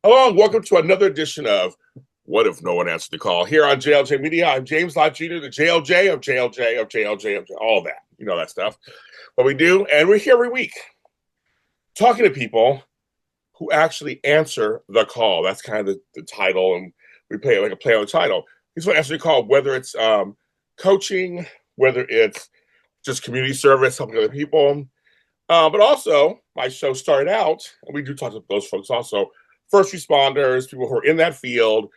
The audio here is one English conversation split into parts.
Hello, and welcome to another edition of What If No One Answered the Call? Here on JLJ Media, I'm James Lott Jr., the JLJ of JLJ of JLJ of all that. You know that stuff. What we do, and we're here every week talking to people who actually answer the call. That's kind of the title, and we play like a play on the title. He's going to answer the call, whether it's coaching, whether it's just community service, helping other people. But also, my show started out, and we do talk to those folks also, first responders, people who are in that field.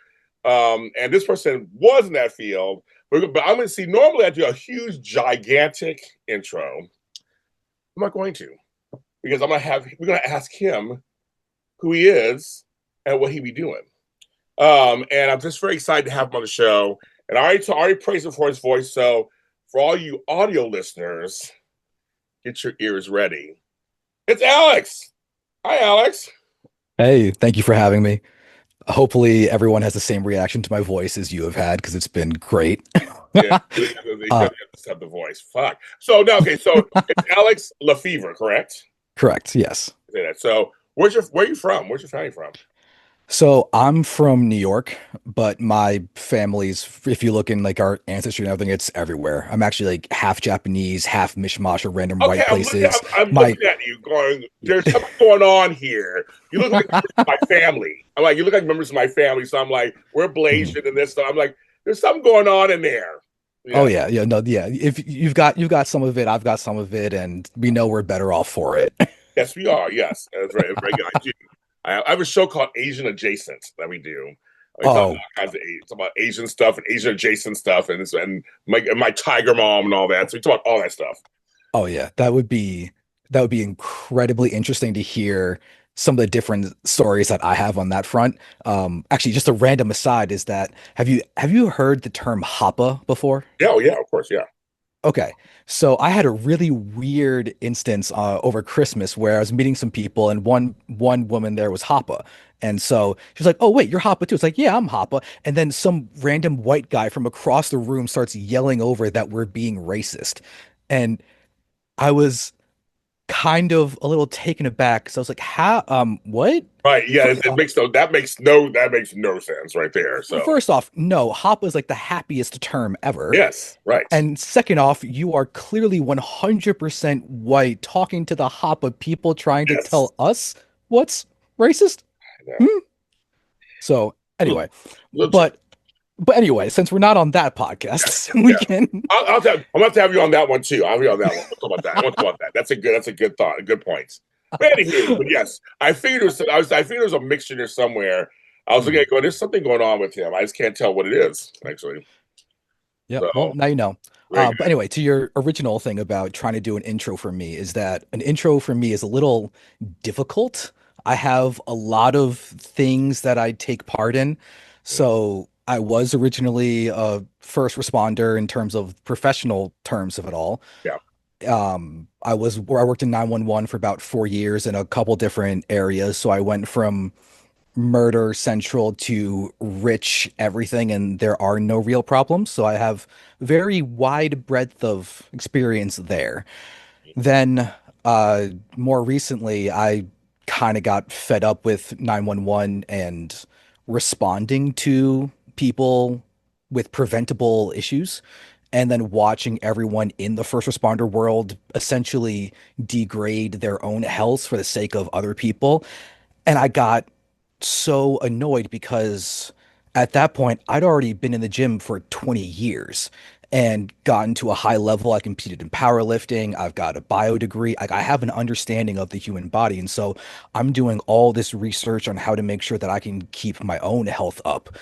And this person was in that field. But I'm going to see, normally I do a huge, gigantic intro. I'm not going to, because we're going to ask him who he is and what he be doing. And I'm just very excited to have him on the show. And I already praised him for his voice. So for all you audio listeners, get your ears ready. It's Alex. Hi, Alex. Hey, thank you for having me. Hopefully, everyone has the same reaction to my voice as you have had because it's been great. Yeah, they Uh, just have the voice. Fuck. So no, okay. So it's Alex Lefever, correct? correct, yes. Say that. So where are you from? Where's your family from? So I'm from New York, but my family's, if you look in like our ancestry and everything, it's everywhere. I'm actually like half Japanese, half mishmash of random Okay, white places. I'm My looking at you, going. There's something going on here. You look like members of my family. I'm like, you look like members of my family. So I'm like, we're Mhm. Blasian and this stuff. I'm like, there's something going on in there. Oh Yeah. yeah, yeah, no, yeah. If you've got some of it, I've got some of it, and we know we're better off for it. Yes, we are. Yes, that's very good. I have a show called Asian Adjacent that we do. We talk about Oh, all kinds of talk about Asian stuff and Asian adjacent stuff, and my tiger mom and all that. So we talk about all that stuff. oh yeah, that would be incredibly interesting to hear some of the different stories that I have on that front. Actually, just a random aside is that have you heard the term Hapa before? Yeah, oh, yeah, of course, yeah. Okay, so I had a really weird instance over Christmas where I was meeting some people and one woman there was Hapa. And so she was like, "Oh wait, you're Hapa too." It's like, "Yeah, I'm Hapa." And then some random white guy from across the room starts yelling over that we're being racist. And I was kind of a little taken aback. So I was like, how, what? Right, yeah. First It off, makes that makes no sense right there. So first off, no, hop is like the happiest term ever. yes, right, And second off, you are clearly 100% white talking to the hop of people trying to yes, tell us what's racist. yeah. Hmm? So Little, anyway, little, but but anyway, since we're not on that podcast, we yeah. can. I'm gonna have to have you on that one too. I'll be on that one. We'll talk about that. I want to talk about that. That's a good thought, a good point. But anywho, but yes, I figured there was a mixture there somewhere. I was looking Hmm. at going, there's something going on with him. I just can't tell what it is, actually. Yep. So Well, now you know. very But good. anyway, to your original thing about trying to do an intro for me is that an intro for me is a little difficult. I have a lot of things that I take part in. So I was originally a first responder in terms of professional terms of it all. Yeah. I was where I worked in 911 for about 4 years in a couple different areas. So I went from murder central to rich everything, and there are no real problems. So I have very wide breadth of experience there. Then, more recently, I kind of got fed up with 911 and responding to people with preventable issues, and then watching everyone in the first responder world essentially degrade their own health for the sake of other people. And I got so annoyed because at that point, I'd already been in the gym for 20 years and gotten to a high level. I competed in powerlifting. I've got a bio degree. Like I have an understanding of the human body. And so I'm doing all this research on how to make sure that I can keep my own health up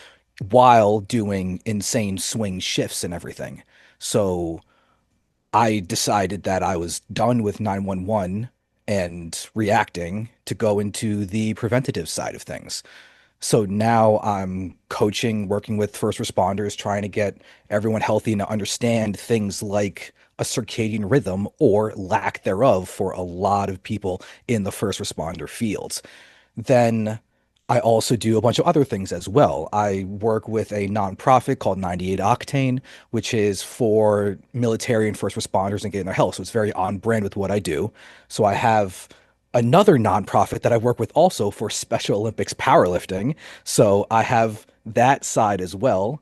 while doing insane swing shifts and everything. So I decided that I was done with 911 and reacting to go into the preventative side of things. So now I'm coaching, working with first responders, trying to get everyone healthy and to understand things like a circadian rhythm or lack thereof for a lot of people in the first responder fields. Then I also do a bunch of other things as well. I work with a nonprofit called 98 Octane, which is for military and first responders and getting their health. So it's very on brand with what I do. So I have another nonprofit that I work with also for Special Olympics powerlifting. So I have that side as well.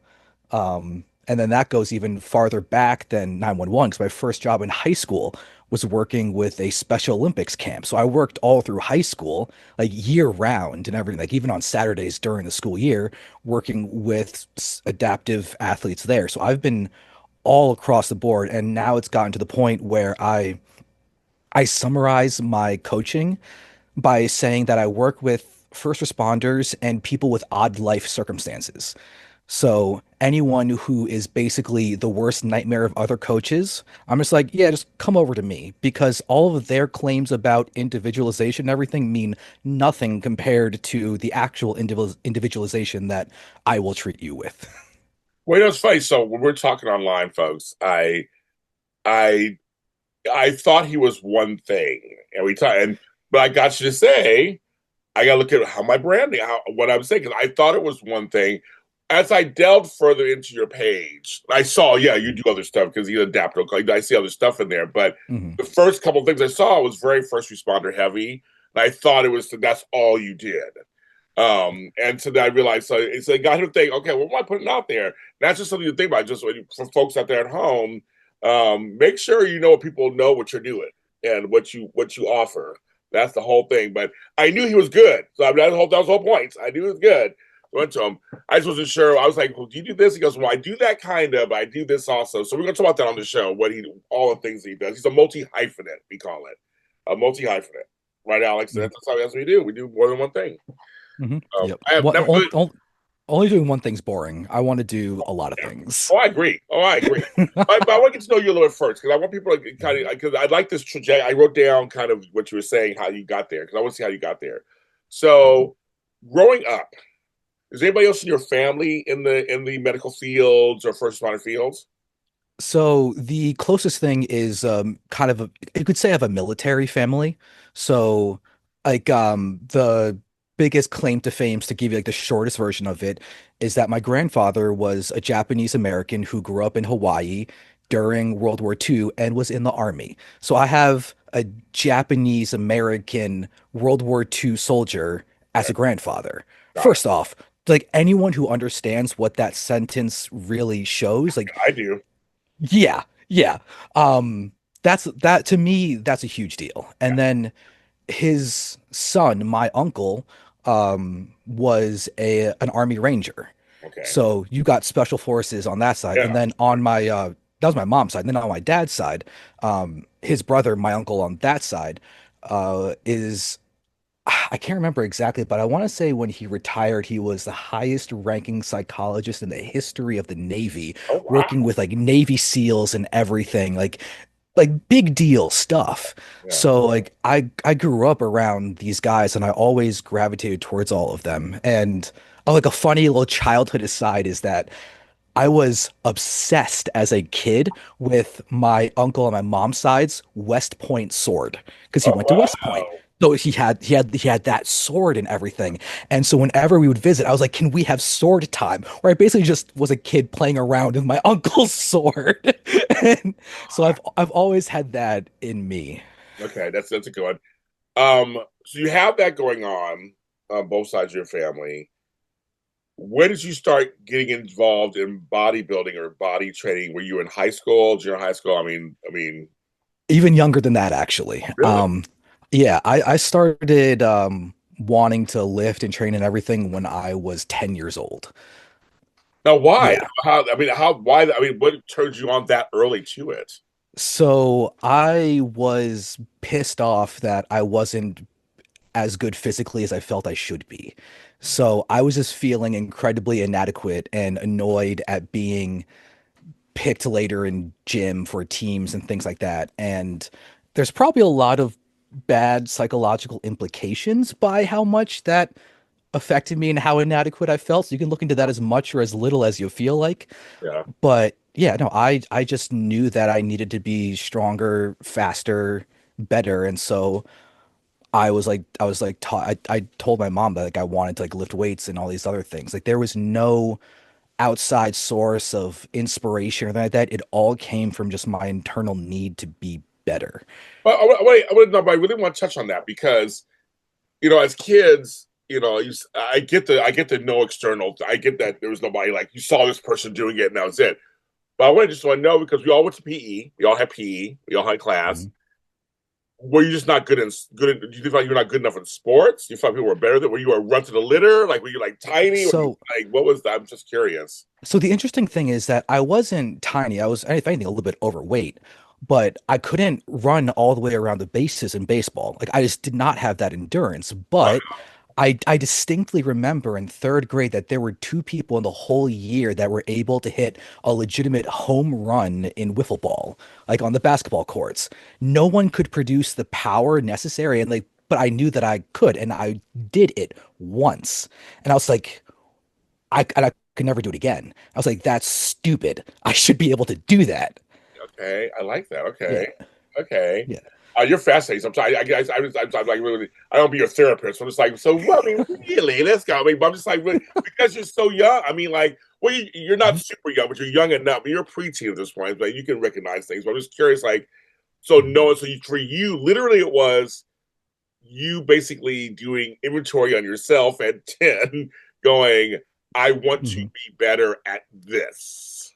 And then that goes even farther back than 911 because my first job in high school was working with a Special Olympics camp. So I worked all through high school, like year round and everything, like even on Saturdays during the school year, working with adaptive athletes there. So I've been all across the board. And now it's gotten to the point where I summarize my coaching by saying that I work with first responders and people with odd life circumstances. So anyone who is basically the worst nightmare of other coaches, I'm just like, yeah, just come over to me because all of their claims about individualization and everything mean nothing compared to the actual individualization that I will treat you with. Well, it's funny. So when we're talking online, folks, I I thought he was one thing, and we talk, and but I got you to say I got to look at how my branding, what I'm saying, because I thought it was one thing. As I delved further into your page, I saw, yeah, you do other stuff because you adaptable. Like, I see other stuff in there, but Mhm. the first couple of things I saw was very first responder heavy, and I thought it was that's all you did. And so then I realized, so it's a guy who think, okay, what am I putting out there? That's just something to think about. Just for folks out there at home, make sure you know people know what you're doing and what you offer. That's the whole thing. But I knew he was good, so I mean, that was the whole point. I knew he was good. I went to him. I just wasn't sure. I was like, "Well, do you do this?" He goes, "Well, I do that kind of. But I do this also." So we're gonna talk about that on the show. All the things he does. He's a multi hyphenate. We call it a multi hyphenate, right, Alex? Mhm. That's what we do. We do more than one thing. Yep. I have never really. Only doing one thing's boring. I want to do a lot of Yeah. things. Oh, I agree. Oh, I agree. But I want to get to know you a little bit first because I want people to kind of because I like this trajectory. I wrote down kind of what you were saying, how you got there, because I want to see how you got there. So, growing up, is anybody else in your family in the medical fields or first responder fields? So the closest thing is kind of you could say I have a military family. So like the biggest claim to fame, to give you like the shortest version of it, is that my grandfather was a Japanese American who grew up in Hawaii during World War II and was in the army. So I have a Japanese American World War II soldier as Okay, a grandfather. got it. First off, like anyone who understands what that sentence really shows, like I do. yeah, yeah. That to me, that's a huge deal. Yeah. And then his son, my uncle, was a an Army Ranger. Okay. So you got special forces on that side. And Yeah. then on my that was my mom's side. And then on my dad's side, his brother, my uncle on that side, is I can't remember exactly, but I want to say when he retired, he was the highest ranking psychologist in the history of the Navy, Oh wow. working with like Navy SEALs and everything, like big deal stuff. Yeah. So like I grew up around these guys and I always gravitated towards all of them. And like a funny little childhood aside is that I was obsessed as a kid with my uncle on my mom's side's West Point sword because he Oh went to West Point. wow. So he had that sword and everything. And so whenever we would visit, I was like, "Can we have sword time?" Where I basically just was a kid playing around with my uncle's sword. And so I've always had that in me. Okay, that's a good one. So you have that going on both sides of your family. When did you start getting involved in bodybuilding or body training? Were you in high school, junior high school? I mean, Even younger than that, actually. really? Yeah, I started wanting to lift and train and everything when I was 10 years old. Now, why? Yeah. How? I mean, how? Why? I mean, what turned you on that early to it? So I was pissed off that I wasn't as good physically as I felt I should be. So I was just feeling incredibly inadequate and annoyed at being picked later in gym for teams and things like that. And there's probably a lot of bad psychological implications by how much that affected me and how inadequate I felt. So you can look into that as much or as little as you feel like. Yeah. But yeah, no, I just knew that I needed to be stronger, faster, better. And so I was like taught I told my mom that like I wanted to like lift weights and all these other things. Like there was no outside source of inspiration or anything like that. It all came from just my internal need to be better. But I really want to touch on that because as kids, I get the no external. I get that there was nobody like you saw this person doing it and that was it. But I just want to know because we all went to PE, we all had PE, we all had class. Mhm. Were you just not good? Do you feel like you're not good enough in sports? Do you feel like people were better than? Were you a run to the litter? Like were you like tiny? Were you So like what was that? I'm just curious. So the interesting thing is that I wasn't tiny. I was, if anything, a little bit overweight, but I couldn't run all the way around the bases in baseball. Like I just did not have that endurance. But I distinctly remember in third grade that there were two people in the whole year that were able to hit a legitimate home run in wiffle ball, like on the basketball courts. No one could produce the power necessary, and but I knew that I could, and I did it once, and I was like. I could never do it again. I was like, that's stupid. I should be able to do that. Okay, I like that. Yeah, Okay, okay. yeah. You're fascinating. Sometimes I'm like really. I don't be your therapist. I'm just like, so what? I mean, really? Let's go. I mean, but I'm just like, really, because you're so young. I mean, like, well, you're not Mhm, super young, but you're young enough. I mean, you're a preteen at this point, but you can recognize things. But I'm just curious, like, so mhm, no, so for you, literally, it was you basically doing inventory on yourself at 10, going, I want to mhm. be better at this.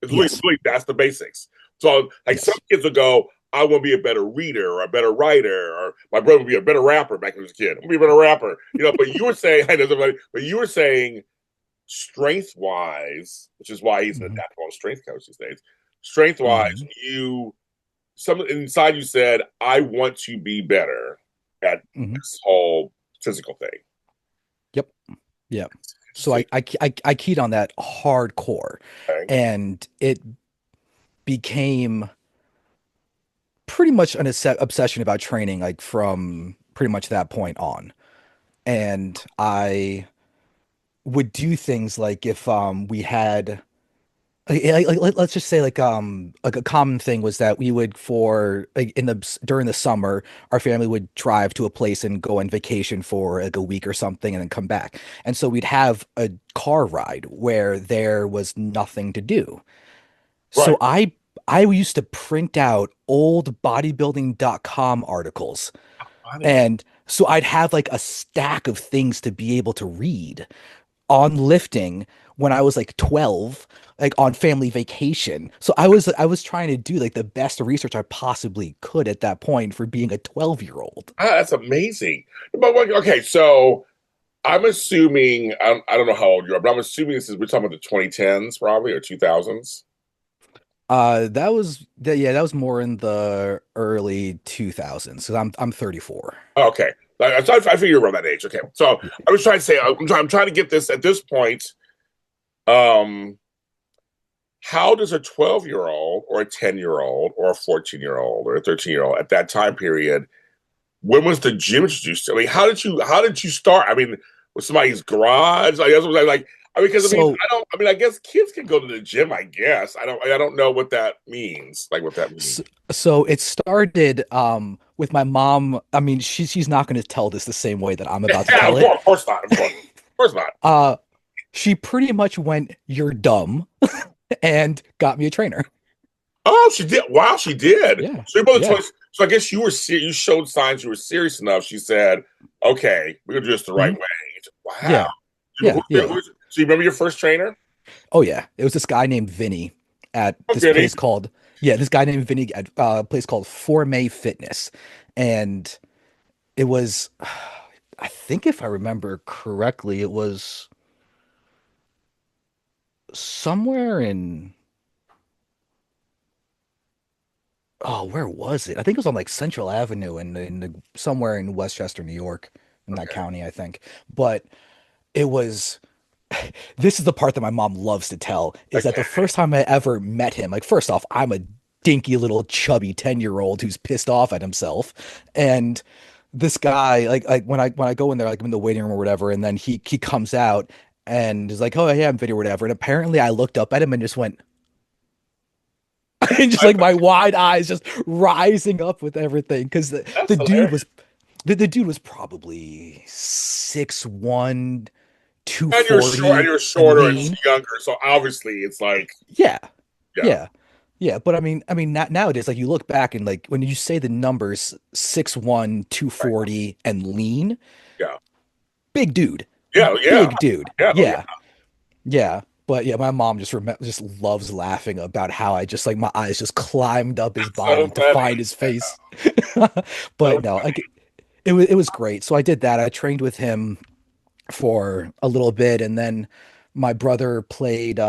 Yes, That's the basics. So like some yes. kids will go, I want to be a better reader or a better writer, or my brother would be a better rapper back when he was a kid. I'm be a better rapper. But you were saying, I know somebody, but you were saying strength wise, which is why he's an Hmm. adaptable strength coach these days. Strength wise, Hmm. some inside you said, I want to be better at Hmm. this whole physical thing. Yep. Yeah. So Interesting. I keyed on that hardcore, Okay. and it became pretty much an obsession about training, like from pretty much that point on. And I would do things like if we had let's just say like a common thing was that we would for like in the during the summer our family would drive to a place and go on vacation for like a week or something and then come back, and so we'd have a car ride where there was nothing to do. Right. So I used to print out old bodybuilding.com articles, Funny. and so I'd have like a stack of things to be able to read on lifting when I was like 12, like on family vacation. So I was trying to do like the best research I possibly could at that point for being a 12-year-old. That's amazing. But okay, so I'm assuming I don't know how old you are, but I'm assuming we're talking about the 2010s probably or 2000s. That was more in the early 2000s because I'm 34. Okay, I figure you're around that age. Okay, so Yeah. I was trying to say I'm trying to get this at this point. Um, how does a 12-year-old or a 10-year-old or a 14-year-old or a 13-year-old at that time period? When was the gym introduced? I mean, how did you start? I mean, was somebody's garage? Like that's what I like. I mean, because I mean, So I don't. I mean, I guess kids can go to the gym. I guess I don't know what that means. Like what that means. so, so it started with my mom. I mean, she's not going to tell this the same way that I'm about to Yeah, tell it. of course not. Of course not. Uh, she pretty much went, "You're dumb," and got me a trainer. Oh, she did. Wow, she did. Yeah. So you're both Yeah. 20. So I guess you showed signs you were serious enough. She said, "Okay, we're gonna do this the right Mhm. way." Wow. Yeah. Yeah. Yeah. So you remember your first trainer? Oh yeah. It was this guy named Vinny at Oh, this Vinny. place called this guy named Vinny at a place called Forme Fitness. And it was I think if I remember correctly, it was somewhere in where was it? I think it was on like Central Avenue in somewhere in Westchester, New York, in that Okay. county, I think. But it was this is the part that my mom loves to tell is that the Okay. first time I ever met him, like first off, I'm a dinky little chubby 10-year-old who's pissed off at himself. And this guy, like when I go in there, like I'm in the waiting room or whatever, and then he comes out and is like, "Oh yeah, I'm video or whatever." And apparently I looked up at him and just went and just like my wide eyes just rising up with everything. Because That's the dude hilarious. was the dude was probably 6'1", And you're short, and 240 you're and shorter and lean. younger, so obviously it's like, Yeah. yeah, Yeah. Yeah, but I mean, nowadays, like you look back and like when you say the numbers 6'1", Right. 240, and lean, Yeah. big dude, Yeah. Yeah. big dude. Yeah. Oh, yeah. Yeah, yeah. But yeah, my mom just loves laughing about how I just like my eyes just climbed up his So body to funny. find his face. So But no, like it was great. So I did that. I trained with him for a little bit, and then my brother played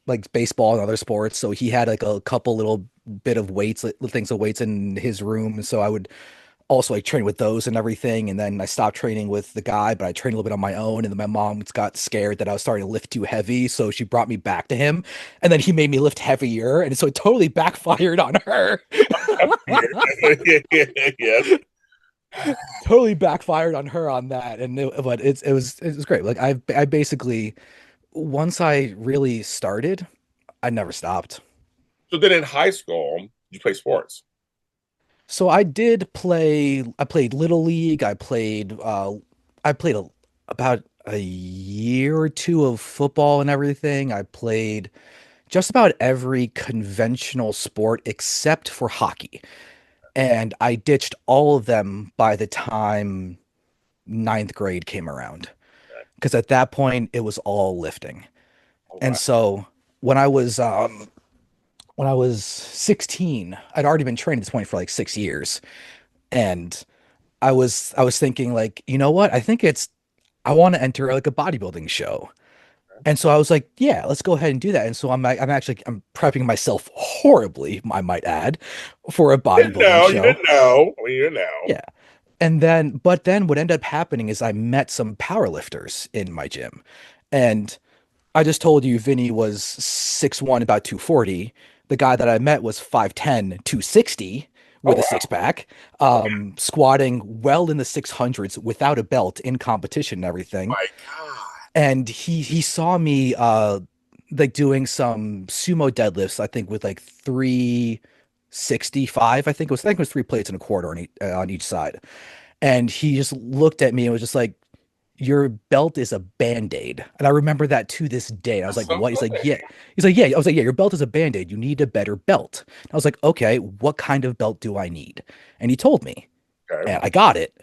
like baseball and other sports, so he had like a couple little bit of weights, little things of weights in his room, so I would also like train with those and everything. And then I stopped training with the guy, but I trained a little bit on my own, and then my mom got scared that I was starting to lift too heavy, so she brought me back to him, and then he made me lift heavier, and so it totally backfired on her. yes. Totally backfired on her on that. But it was great. Like I basically, once I really started, I never stopped. So then in high school, you play sports. So I played Little League. I played about a year or two of football and everything. I played just about every conventional sport except for hockey. And I ditched all of them by the time ninth grade came around. Because at that point it was all lifting. Oh, And wow. so when I was when I was 16, I'd already been training at this point for like 6 years. And I was thinking like, you know what? I want to enter like a bodybuilding show. And so I was like, yeah, let's go ahead and do that. And so I'm prepping myself horribly, I might add, for a You didn't bodybuilding know. You show. didn't know. I mean, you didn't know. Yeah. But then what ended up happening is I met some powerlifters in my gym. And I just told you Vinny was 6'1", about 240. The guy that I met was 5'10", 260 Oh, with a six wow. pack, Okay. squatting well in the 600s without a belt in competition and everything. My God. And he saw me like doing some sumo deadlifts, I think with like 365, I think it was 3 plates and a quarter on each side. And he just looked at me and was just like, your belt is a band-aid. And I remember that to this day. And I was That's like, so what? He's like, funny. yeah. He's like, yeah. I was like, yeah, your belt is a band-aid. You need a better belt. I was like, okay, what kind of belt do I need? And he told me, Okay. and I got it.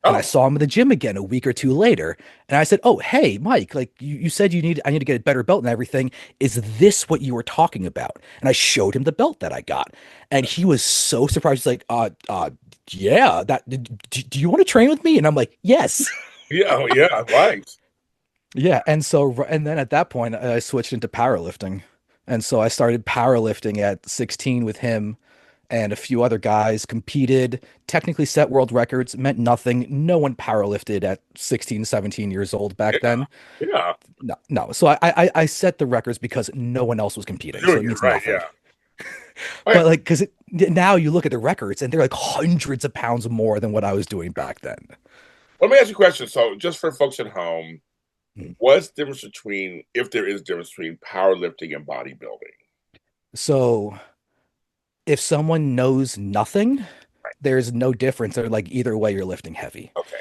And I Oh, saw him in the gym again a week or two later. And I said, oh, hey, Mike, like you said I need to get a better belt and everything. Is this what you were talking about? And I showed him the belt that I got. And he was so surprised. He's like, yeah, do you want to train with me? And I'm like, yes. yeah. Oh, yeah. Right. Yeah, and then at that point I switched into powerlifting. And so I started powerlifting at 16 with him and a few other guys, competed, technically set world records, meant nothing. No one powerlifted at 16, 17 years old Yeah. back then. Yeah. No, no. So I set the records because no one else was competing. So Doing it it means right. nothing. Yeah. Okay. But like, because now you look at the records and they're like hundreds of pounds more than what I was doing back then. Let me ask you a question. So, just for folks at home, Hmm. what's the difference between, if there is a difference between powerlifting and bodybuilding? So if someone knows nothing, there's no difference. They're like either way, you're lifting heavy. Okay.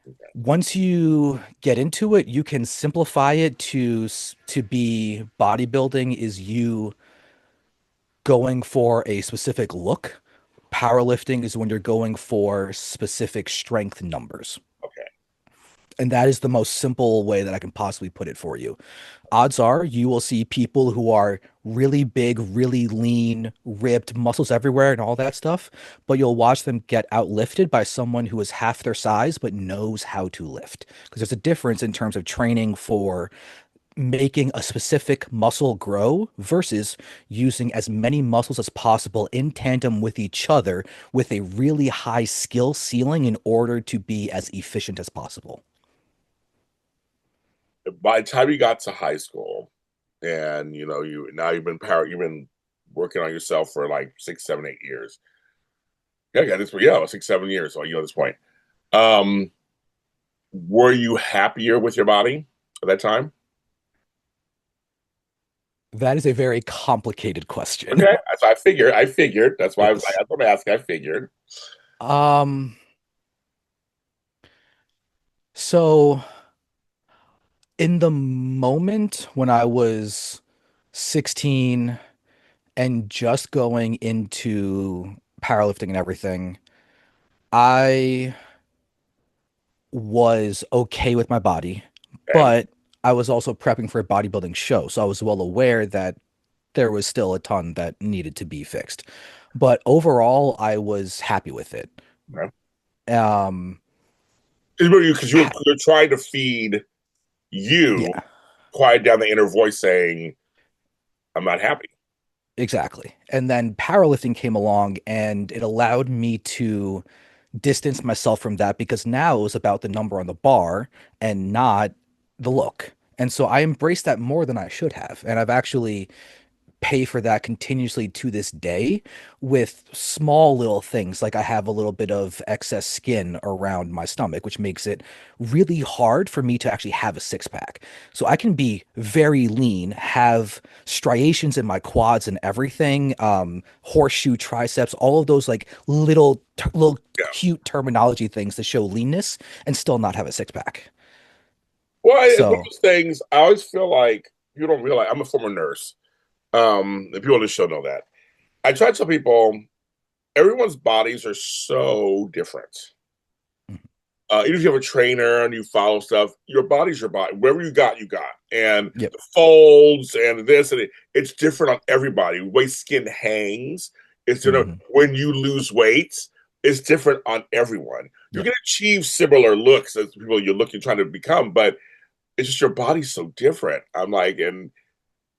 Okay. Once you get into it, you can simplify it to be bodybuilding is you going for a specific look. Powerlifting is when you're going for specific strength numbers. Okay. And that is the most simple way that I can possibly put it for you. Odds are you will see people who are really big, really lean, ripped, muscles everywhere, and all that stuff, but you'll watch them get outlifted by someone who is half their size but knows how to lift. Because there's a difference in terms of training for making a specific muscle grow versus using as many muscles as possible in tandem with each other with a really high skill ceiling in order to be as efficient as possible. By the time you got to high school, and you've been working on yourself for like 6, 7, 8 years. Yeah, this, yeah, 6, 7 years. So at this point, um, were you happier with your body at that time? That is a very complicated question. Okay, so I figured. That's why I was like, Yes. that's what I'm asking. I figured. Um, so in the moment when I was 16 And just going into powerlifting and everything, I was okay with my body, Okay. but I was also prepping for a bodybuilding show. So I was well aware that there was still a ton that needed to be fixed. But overall, I was happy with it. Okay. Um, Because ha- you're trying to feed you, yeah, quiet down the inner voice saying, I'm not happy. exactly. And then powerlifting came along and it allowed me to distance myself from that because now it was about the number on the bar and not the look. And so I embraced that more than I should have. And I've actually pay for that continuously to this day with small little things like I have a little bit of excess skin around my stomach, which makes it really hard for me to actually have a six pack. So I can be very lean, have striations in my quads and everything, horseshoe triceps, all of those like little Yeah. cute terminology things to show leanness and still not have a six pack. Well, it's one of So, those things. I always feel like you don't realize I'm a former nurse. And people on the show know that. I try to tell people everyone's bodies are so different. Even if you have a trainer and you follow stuff, your body's your body. Whatever you got, you got. And yep. the folds and this and it's different on everybody. The way skin hangs, it's different. Hmm. When you lose weight, it's different on everyone. You Yep. can achieve similar looks as people you're looking trying to become, but it's just your body's so different. I'm like, and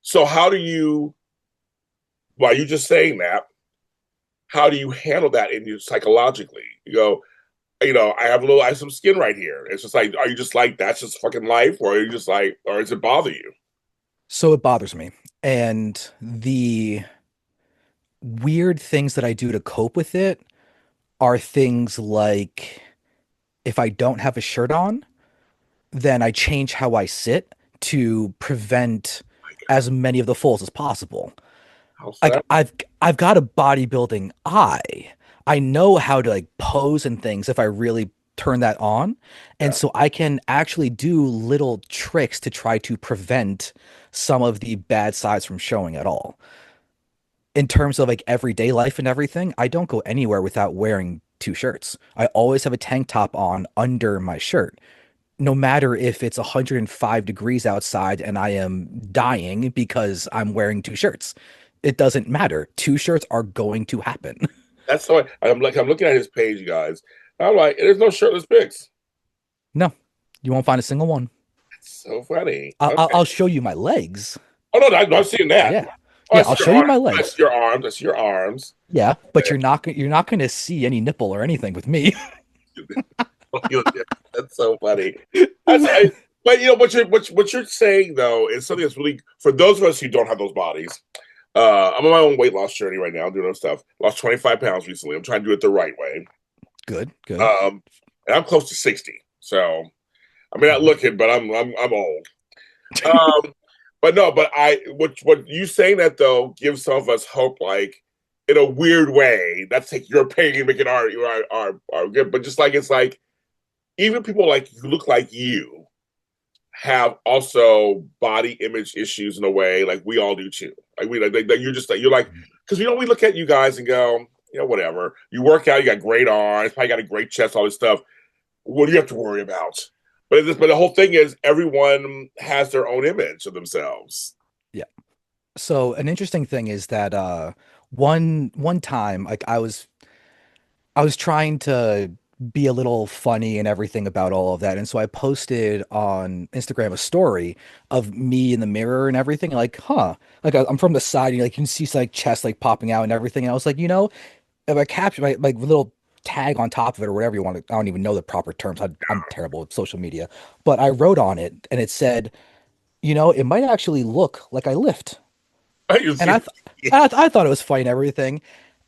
so how do you? While you just saying that, how do you handle that in you psychologically? You go, I have some skin right here. It's just like, are you just like, that's just fucking life? Or are you just like, or does it bother you? So it bothers me. And the weird things that I do to cope with it are things like if I don't have a shirt on, then I change how I sit to prevent as many of the folds as possible. How's Like that? I've got a bodybuilding eye. I know how to like pose and things if I really turn that on. And Yeah. so I can actually do little tricks to try to prevent some of the bad sides from showing at all. In terms of like everyday life and everything, I don't go anywhere without wearing two shirts. I always have a tank top on under my shirt, no matter if it's 105 degrees outside and I am dying because I'm wearing two shirts. It doesn't matter. Two shirts are going to happen. That's why I'm looking at his page, guys. I'm like, there's no shirtless pics. No, you won't find a single one. It's so funny. I'll, Okay. I'll I'll show you my legs. Oh no, I'm not seeing that. Yeah. Oh, I Yeah, see I'll your show you arms. my I see legs. your arms. I see your arms. Yeah, but you're not going to see any nipple or anything with me. That's so funny. But what you're saying though is something that's really for those of us who don't have those bodies. I'm on my own weight loss journey right now. I'm doing those stuff. Lost 25 pounds recently. I'm trying to do it the right way. Good, good. Um, and I'm close to 60. So I mean, not Mhm. looking, but I'm old. Um, but no, but what you saying that though gives some of us hope, like in a weird way. That's like your pain and making our good, but just like it's like even people like who look like you have also body image issues in a way, like we all do too. Like you're just like you're like because we look at you guys and go, whatever. You work out, you got great arms, probably got a great chest, all this stuff. What do you have to worry about? But the whole thing is everyone has their own image of themselves. Yeah. So an interesting thing is that one time like I was trying to be a little funny and everything about all of that. And so I posted on Instagram a story of me in the mirror and everything. Like, like I'm from the side and like you can see like chest like popping out and everything. And I was like, if I capture my like little tag on top of it or whatever you want to, I don't even know the proper terms. I'm terrible with social media, but I wrote on it and it said, it might actually look like I lift. You And see, I thought it was funny and everything.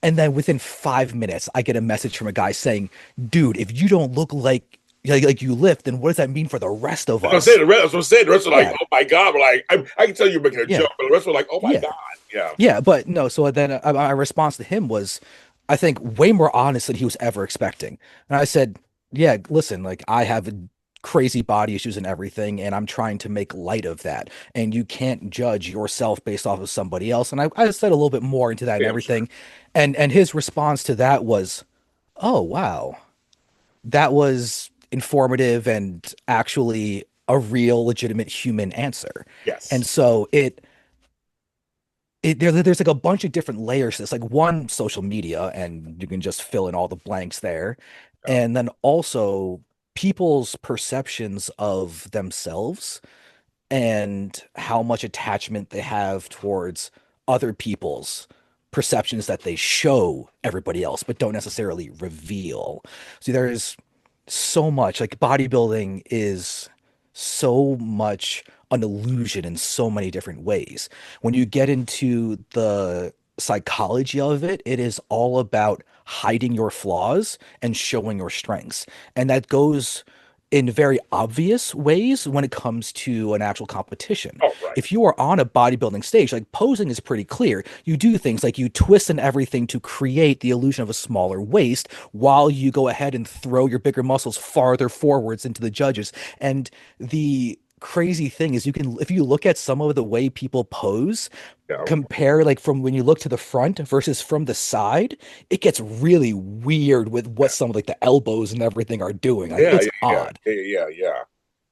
And then within 5 minutes, I get a message from a guy saying, "Dude, if you don't look like you lift, then what does that mean for the rest of that's what I'm saying. us?" That's what I'm saying. The rest are like, Yeah, oh my god. But like, I can tell you're making a yeah, joke, but the rest are like, oh my yeah, god. Yeah. yeah. But no. So then my response to him was, I think, way more honest than he was ever expecting. And I said, "Yeah, listen, like I have crazy body issues and everything, and I'm trying to make light of that. And you can't judge yourself based off of somebody else. And I said a little bit more into that and Yeah, I'm sure. everything. And his response to that was, "Oh, wow. That was informative and actually a real legitimate human answer." And Yes. so there's like a bunch of different layers to this. Like one, social media, and you can just fill in all the blanks there. Yeah. And then also people's perceptions of themselves and how much attachment they have towards other people's perceptions that they show everybody else, but don't necessarily reveal. See, there's so much like bodybuilding is so much an illusion in so many different ways. When you get into the psychology of it, it is all about hiding your flaws and showing your strengths. And that goes in very obvious ways when it comes to an actual competition. Oh, right. If you are on a bodybuilding stage, like posing is pretty clear. You do things like you twist and everything to create the illusion of a smaller waist while you go ahead and throw your bigger muscles farther forwards into the judges. And the crazy thing is you can if you look at some of the way people pose, Yeah. compare like from when you look to the front versus from the side, it gets really weird with what Yeah. some of like the elbows and everything are doing. Like Yeah. it's Yeah. Yeah. odd. Yeah. Yeah. Yeah.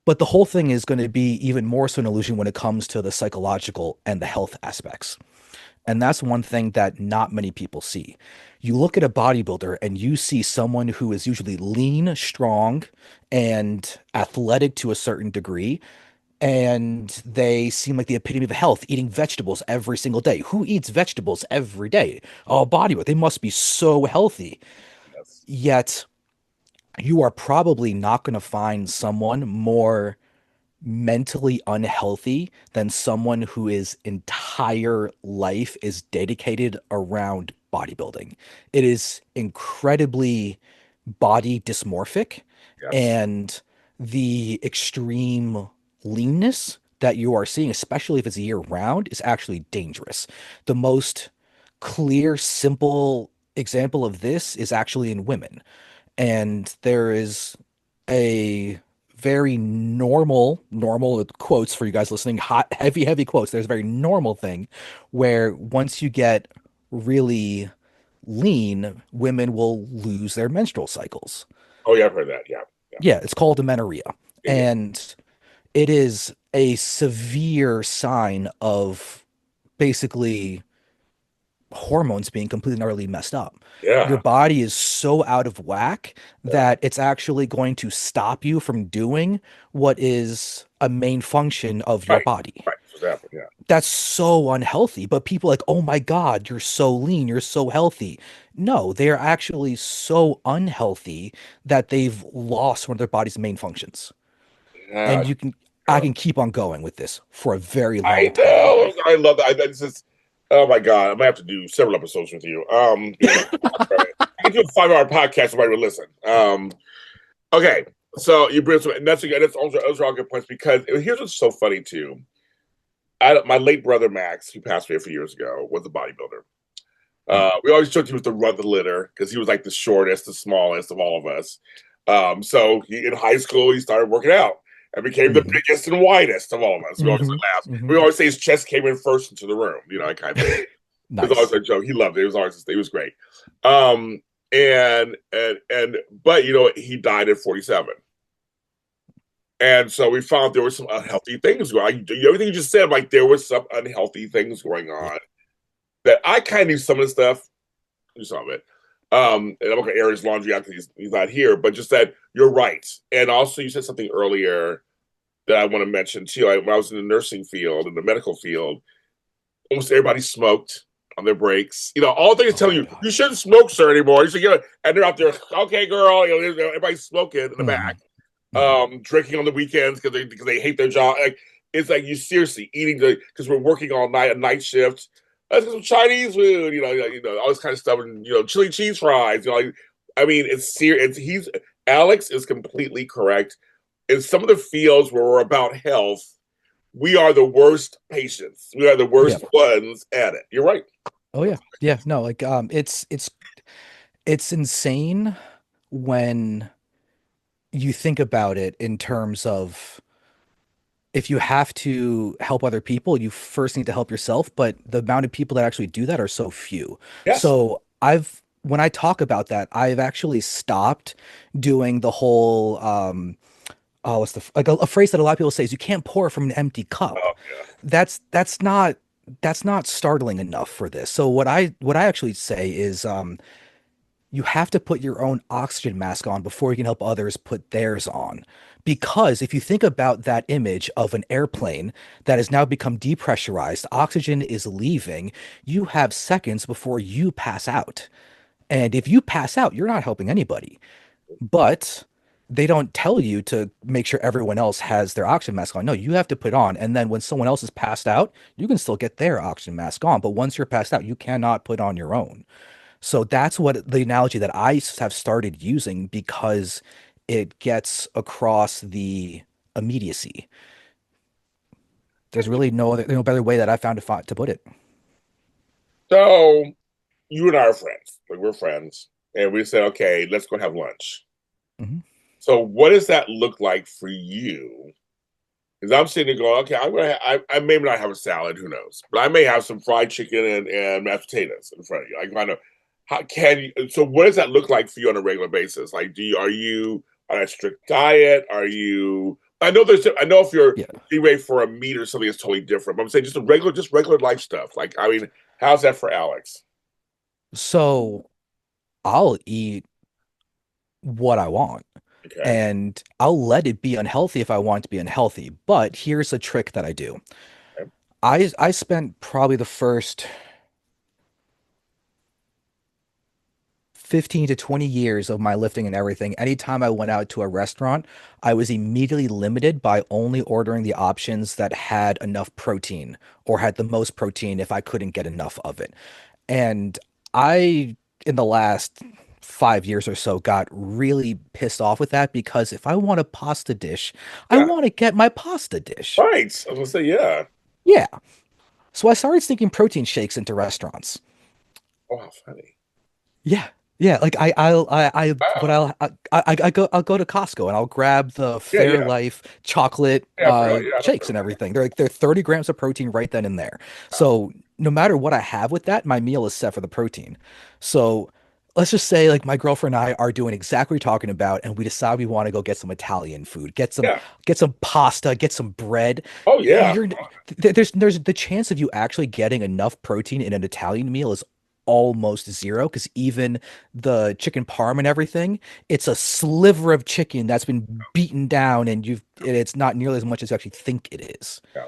But the whole thing is going to be even more so an illusion when it comes to the psychological and the health aspects. And that's one thing that not many people see. You look at a bodybuilder and you see someone who is usually lean, strong, and athletic to a certain degree, and they seem like the epitome of health, eating vegetables every single day. Who eats vegetables every day? Oh, bodybuilder, they must be so healthy. Yes. Yet you are probably not going to find someone more mentally unhealthy than someone who his entire life is dedicated around bodybuilding. It is incredibly body dysmorphic, Yes. and the extreme leanness that you are seeing, especially if it's year round, is actually dangerous. The most clear, simple example of this is actually in women. And there is a very normal with quotes for you guys listening, hot, heavy quotes. There's a very normal thing where once you get really lean, women will lose their menstrual cycles. Oh, yeah. I've heard that. Yeah. Yeah. Yeah, it's called amenorrhea. Yeah. Yeah. And it is a severe sign of basically hormones being completely and utterly messed up. Your Yeah. body is so out of whack Yeah. that it's actually going to stop you from doing what is a main function of your Right. body. Right. That's what happened. Yeah. That's so unhealthy. But people are like, oh my God, you're so lean, you're so healthy. No, they're actually so unhealthy that they've lost one of their body's main functions. Yeah. And I Yeah. can keep on going with this for a very I long time. know. I love that. That's just. Oh my god! I might have to do several episodes with you. Because I can do a 5 hour podcast if I would listen. Okay. So you bring some, and that's again. That's also those are all good points because here's what's so funny too. My late brother Max, who passed away a few years ago, was a bodybuilder. We always joked he was the run of the litter because he was like the shortest, the smallest of all of us. In high school, he started working out and became the Hmm. biggest and widest of all of us. We always Hmm. laugh. We Hmm. always say his chest came in first into the room, that kind of thing. It was always Nice. a joke. He loved it. It was always it was great. Um, but he died at 47. And so we found there were some unhealthy things going on. Everything you just said, like there was some unhealthy things going Yeah. on that I kind of knew some of the stuff, knew some of it. And I'm not going to air his laundry out because he's not here, but just that you're right. And also, you said something earlier that I want to mention too. When I was in the nursing field, in the medical field, almost everybody smoked on their breaks. All things Oh telling my you, God. you shouldn't smoke, sir, anymore. You should and they're out there, okay, girl, everybody's smoking in the Hmm. back, Hmm. drinking on the weekends because they hate their job. Like it's like you seriously eating because we're working all night, a night shift. Let's get some Chinese food, all this kind of stuff, and chili cheese fries. I mean, it's serious. He's Alex is completely correct. In some of the fields where we're about health, we are the worst patients. We are the Yeah. worst ones at it. You're right. Oh yeah. Yeah. No, like it's insane when you think about it in terms of if you have to help other people, you first need to help yourself, but the amount of people that actually do that are so few. Yes. So when I talk about that, I've actually stopped doing the whole, oh, what's a phrase that a lot of people say is you can't pour from an empty cup. Oh, yeah. That's not startling enough for this. So what I actually say is, you have to put your own oxygen mask on before you can help others put theirs on. Because if you think about that image of an airplane that has now become depressurized, oxygen is leaving, you have seconds before you pass out. And if you pass out, you're not helping anybody. But they don't tell you to make sure everyone else has their oxygen mask on. No, you have to put on. And then when someone else is passed out, you can still get their oxygen mask on. But once you're passed out, you cannot put on your own. So that's what the analogy that I have started using because it gets across the immediacy. There's really no better way that I found to put it. So you and I are friends. Like we're friends, and we said, okay, let's go have lunch. Mhm. So what does that look like for you? Because I'm sitting there going, okay, I may not have a salad, who knows? But I may have some fried chicken and mashed potatoes in front of you. I kind of how can you? So what does that look like for you on a regular basis? Like, are you on a strict diet? Are you? I know if you're Yeah. getting ready for a meet or something, it's totally different. But I'm saying just regular life stuff. Like, I mean, how's that for Alex? So I'll eat what I want Okay. and I'll let it be unhealthy if I want it to be unhealthy. But here's a trick that I do. Okay. I spent probably the first 15 to 20 years of my lifting and everything, anytime I went out to a restaurant, I was immediately limited by only ordering the options that had enough protein or had the most protein if I couldn't get enough of it. And I, in the last 5 years or so, got really pissed off with that because if I want a pasta dish, I Yeah. want to get my pasta dish. Right. I was gonna say, yeah. Yeah. So I started sneaking protein shakes into restaurants. Oh, how funny. Yeah. Yeah, like what Wow. I'll go to Costco and I'll grab the Yeah, yeah. Fairlife chocolate Yeah, I forgot. Yeah, I don't shakes and everything. They're 30 grams of protein right then and there. know. So no matter what I have with that, my meal is set for the protein. So let's just say like my girlfriend and I are doing exactly what you're talking about, and we decide we want to go get some Italian food, Yeah. get some pasta, get some bread. Oh, yeah. You're there's the chance of you actually getting enough protein in an Italian meal is almost zero because even the chicken parm and everything, it's a sliver of chicken that's been beaten down and it's not nearly as much as you actually think it is. Yeah.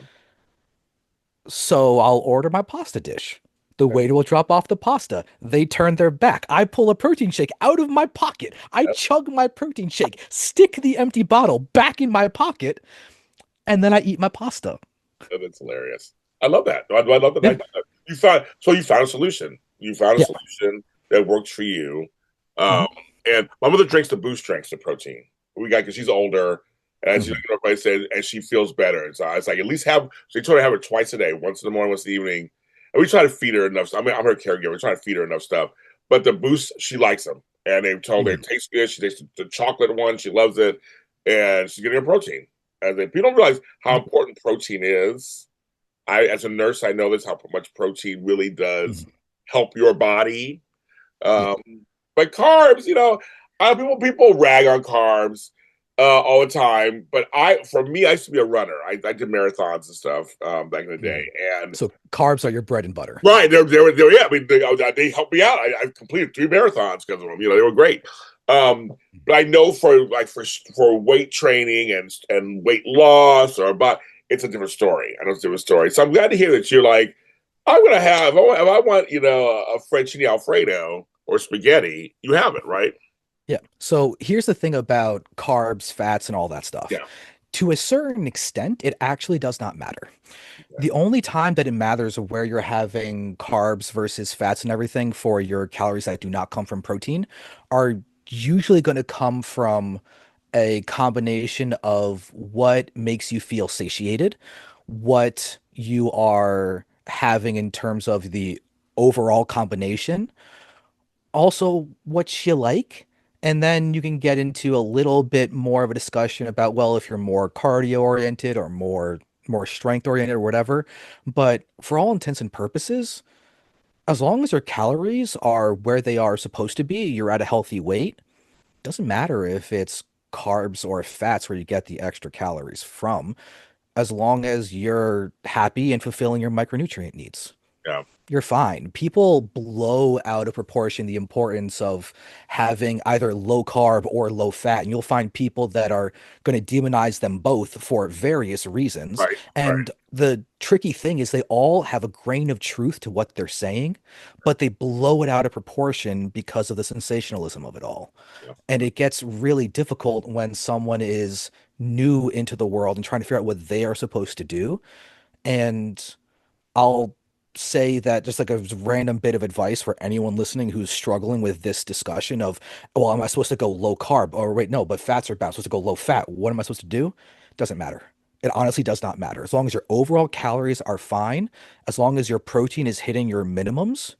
So I'll order my pasta dish. The waiter will drop off the pasta. They turn their back. I pull a protein shake out of my pocket. I That's, chug my protein shake, stick the empty bottle back in my pocket, and then I eat my pasta. that's hilarious. I love that. I love that. Yeah. You found a solution. You found a Yeah. solution that works for you. Um, Mhm. and my mother drinks the boost drinks, the protein. We got because she's older, and she, Mhm. everybody said, and she feels better. So it's like at least have. So we try to have it twice a day, once in the morning, once in the evening, and we try to feed her enough. I mean, I'm her caregiver. We try to feed her enough stuff. But the boost, she likes them, and they told her it Mhm. tastes good. She takes the chocolate one. She loves it, and she's getting her protein. And then people don't realize how Yep. important protein is. As a nurse, I know this how much protein really does Mhm. help your body. Yeah. Um, but carbs, people rag on carbs all the time. But for me, I used to be a runner. I did marathons and stuff back in the day, Mhm. and So carbs are your bread and butter. right, yeah. I mean, they helped me out. I completed 3 marathons because of them. They were great. But I know for weight training and weight loss or about it's a different story. I know it's a different story. So I'm glad to hear that you're like, I'm gonna have if I want a fettuccine alfredo or spaghetti, you have it right. Yeah. So here's the thing about carbs, fats, and all that stuff. Yeah, To a certain extent, it actually does not matter. yeah, The only time that it matters where you're having carbs versus fats and everything for your calories that do not come from protein are usually going to come from a combination of what makes you feel satiated, what you are having in terms of the overall combination, also what you like, And then you can get into a little bit more of a discussion about, well, if you're more cardio oriented or more strength oriented or whatever. But for all intents and purposes, as long as your calories are where they are supposed to be, you're at a healthy weight. Doesn't matter if it's carbs or fats where you get the extra calories from, as long as you're happy and fulfilling your micronutrient needs. Yeah. You're fine. People blow out of proportion the importance of having either low carb or low fat, and you'll find people that are going to demonize them both for various reasons. Right. Right. And the tricky thing is they all have a grain of truth to what they're saying, but they blow it out of proportion because of the sensationalism of it all. Yeah. And it gets really difficult when someone is new into the world and trying to figure out what they are supposed to do. And I'll say that just like a random bit of advice for anyone listening who's struggling with this discussion of, well, am I supposed to go low carb? Or wait, no, but fats are bad. I'm supposed to go low fat. What am I supposed to do? Doesn't matter. It honestly does not matter. As long as your overall calories are fine, as long as your protein is hitting your minimums,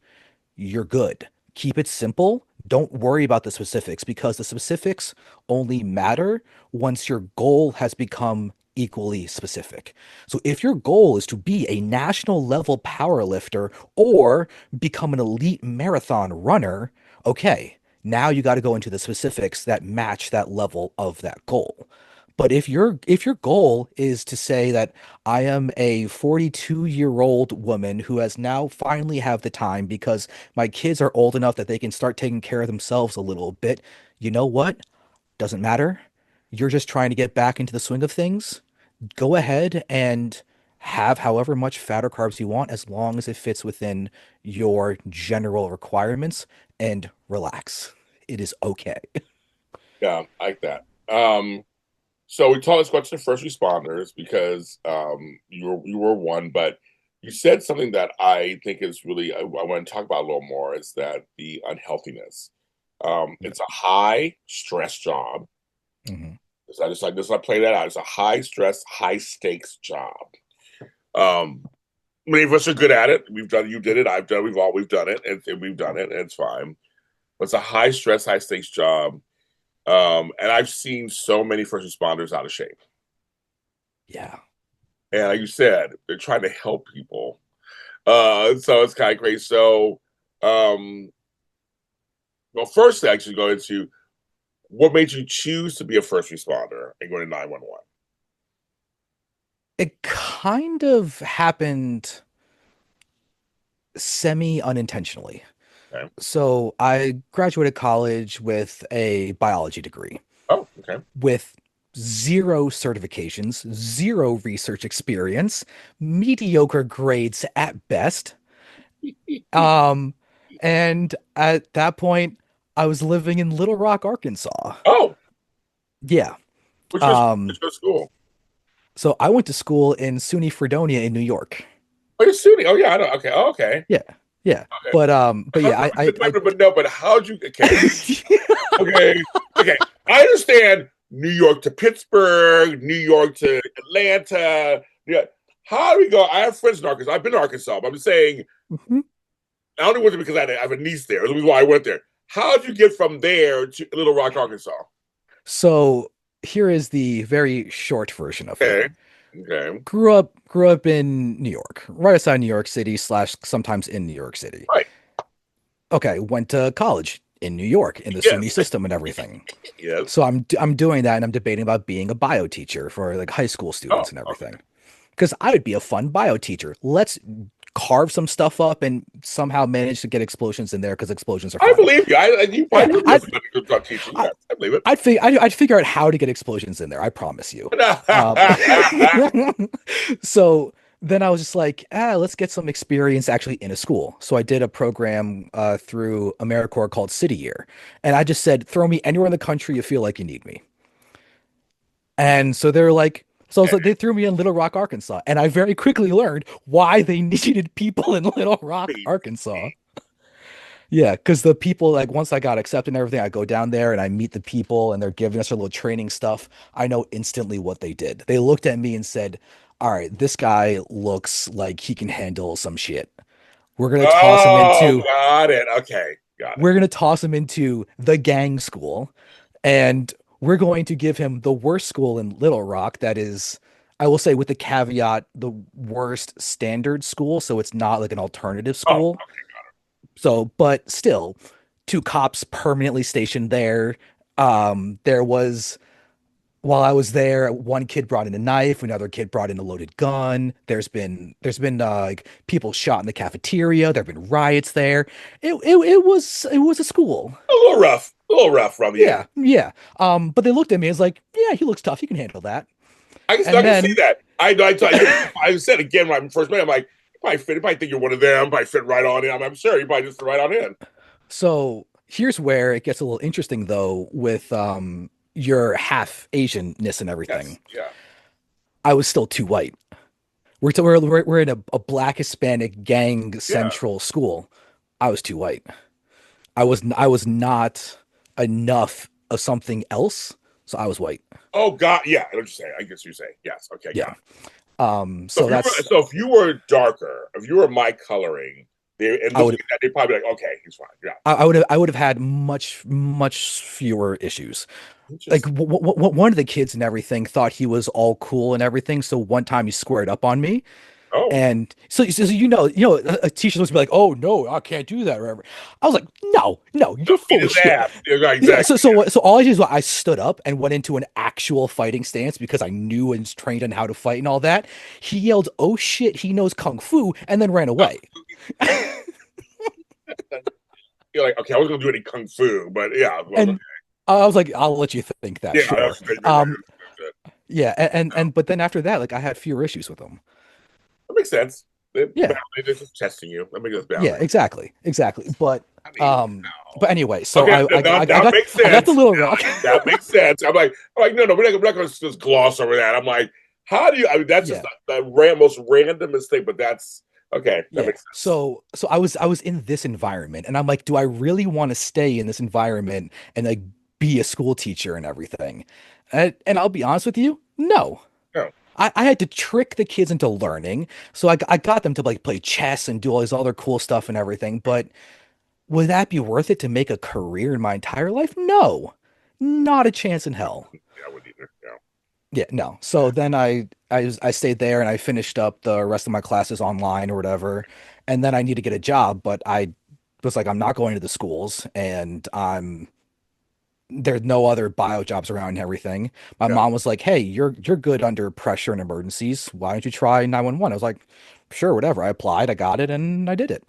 you're good. Keep it simple. Don't worry about the specifics because the specifics only matter once your goal has become equally specific. So if your goal is to be a national level power lifter or become an elite marathon runner, okay, now you got to go into the specifics that match that level of that goal. But if your goal is to say that I am a 42-year-old woman who has now finally have the time because my kids are old enough that they can start taking care of themselves a little bit, you know what? Doesn't matter. You're just trying to get back into the swing of things. Go ahead and have however much fat or carbs you want as long as it fits within your general requirements and relax. It is okay. Yeah. I like that. So we talked this question of first responders because you were one, but you said something that I think is really I want to talk about a little more is that the unhealthiness. Yeah. It's a high stress job. Mhm. So I just like this. I play that out. It's a high stress, high stakes job. Um, Many of us are good at it. We've done. You did it. I've done. We've done it, and we've done it, and it's fine. But it's a high stress, high stakes job. And I've seen so many first responders out of shape. Yeah. And like you said, they're trying to help people. So it's kind of crazy. So, um, well, first, I actually go into what made you choose to be a first responder and go to 911. It kind of happened semi unintentionally. Okay. So I graduated college with a biology degree Oh, okay. with zero certifications, zero research experience, mediocre grades at best. Um, and at that point, I was living in Little Rock, Arkansas. Oh, Yeah. which Um, your school? so I went to school in SUNY Fredonia in New York. Oh, you're SUNY. Oh, yeah. I know. Okay. Oh, okay. Yeah. Yeah. Okay. But yeah, But no. But how'd you? Okay. I Okay. Okay. I understand New York to Pittsburgh, New York to Atlanta. Yeah. How do we go? I have friends in Arkansas. I've been to Arkansas, but I'm saying I only went there because I have a niece there. That's why I went there. How did you get from there to Little Rock, Arkansas? So here is the very short version of it. Okay. Okay. Grew up in New York, right outside New York City slash sometimes in New York City. Right. Okay, went to college in New York in the SUNY Yes. system and everything. Yes. So I'm doing that and I'm debating about being a bio teacher for like high school Oh, students and okay. everything. Because I would be a fun bio teacher. Let's carve some stuff up and somehow manage to get explosions in there because explosions are I fun. believe you. You Yeah, probably would be a good drug teacher. I, Yes, I believe it. I'd figure out how to get explosions in there. I promise you. Um, so then I was just like, let's get some experience actually in a school. So I did a program through AmeriCorps called City Year, and I just said, throw me anywhere in the country you feel like you need me. And so they're like, so I was like, they threw me in Little Rock, Arkansas, and I very quickly learned why they needed people in Little Rock, Arkansas. Yeah, because the people, like once I got accepted and everything, I go down there and I meet the people and they're giving us a little training stuff. I know instantly what they did. They looked at me and said, all right, this guy looks like he can handle some shit. We're gonna toss him Oh, into got it. Okay. Got it. We're going to toss him into the gang school, and we're going to give him the worst school in Little Rock. That is, I will say, with the caveat, the worst standard school. So it's not like an alternative Oh, school. So, but still, two cops permanently stationed there. There was while I was there, one kid brought in a knife, another kid brought in a loaded gun. There's been like people shot in the cafeteria. There've been riots there. It was a school. a little rough around the edge. Yeah, yeah. But they looked at me as like, yeah, he looks tough. He can handle that. I And can see then that. I said again when I first met. I'm like, you probably think you're one of them. Probably fit right on in. I'm sure you probably just fit right on in. so here's where it gets a little interesting though with your half Asianness and Yes, everything. yeah. I was still too white. We're in a black Hispanic gang Yeah. central school. I was too white. I was not enough of something else, so I was white. Oh God, yeah. I know what you're saying. I guess you're saying yes. Okay, got Yeah. it. So that's So if you were darker, if you were my coloring, they and I looking would at that, they'd probably be like, okay, he's fine. Yeah. I would have had much fewer issues. Like Interesting. one of the kids and everything thought he was all cool and everything. So one time he squared up on me. Oh, And so a teacher was be like, "Oh no, I can't do that." Or whatever. I was like, "No, no, no, you're beat full of his shit." ass. Yeah, right, Yeah. exactly. So all I did was I stood up and went into an actual fighting stance because I knew and was trained on how to fight and all that. He yelled, "Oh shit, he knows kung fu," and then ran away. You're like, okay, I was gonna do any kung fu, but yeah, well, okay. And I was like, "I'll let you think that, Yeah, sure." that's right. That's it. Yeah, No, but then after that, like I had fewer issues with him. that makes sense. Yeah. They're just testing you. That makes sense. Yeah, Boundary. exactly, exactly. I mean, But anyway, so okay, that makes I got the sense. Little Rock. That makes sense. I'm like, no, we're not going to just gloss over that. I'm like, how do you? I mean, that's just Yeah, most randomest thing, but that's okay. That yeah. makes sense. So I was in this environment, and I'm like, do I really want to stay in this environment and like be a school teacher and everything? And I'll be honest with you, no. No, I had to trick the kids into learning, so I got them to like play chess and do all this other cool stuff and everything. But would that be worth it to make a career in my entire life? No, not a chance in hell. yeah, I wouldn't either. No. Yeah, no. So then I stayed there and I finished up the rest of my classes online or whatever. And then I need to get a job, but I was like, I'm not going to the schools and there's no other bio jobs around and everything. My Yeah. mom was like, "Hey, you're good under pressure and emergencies. Why don't you try 911?" I was like, "Sure, whatever." I applied, I got it, and I did it.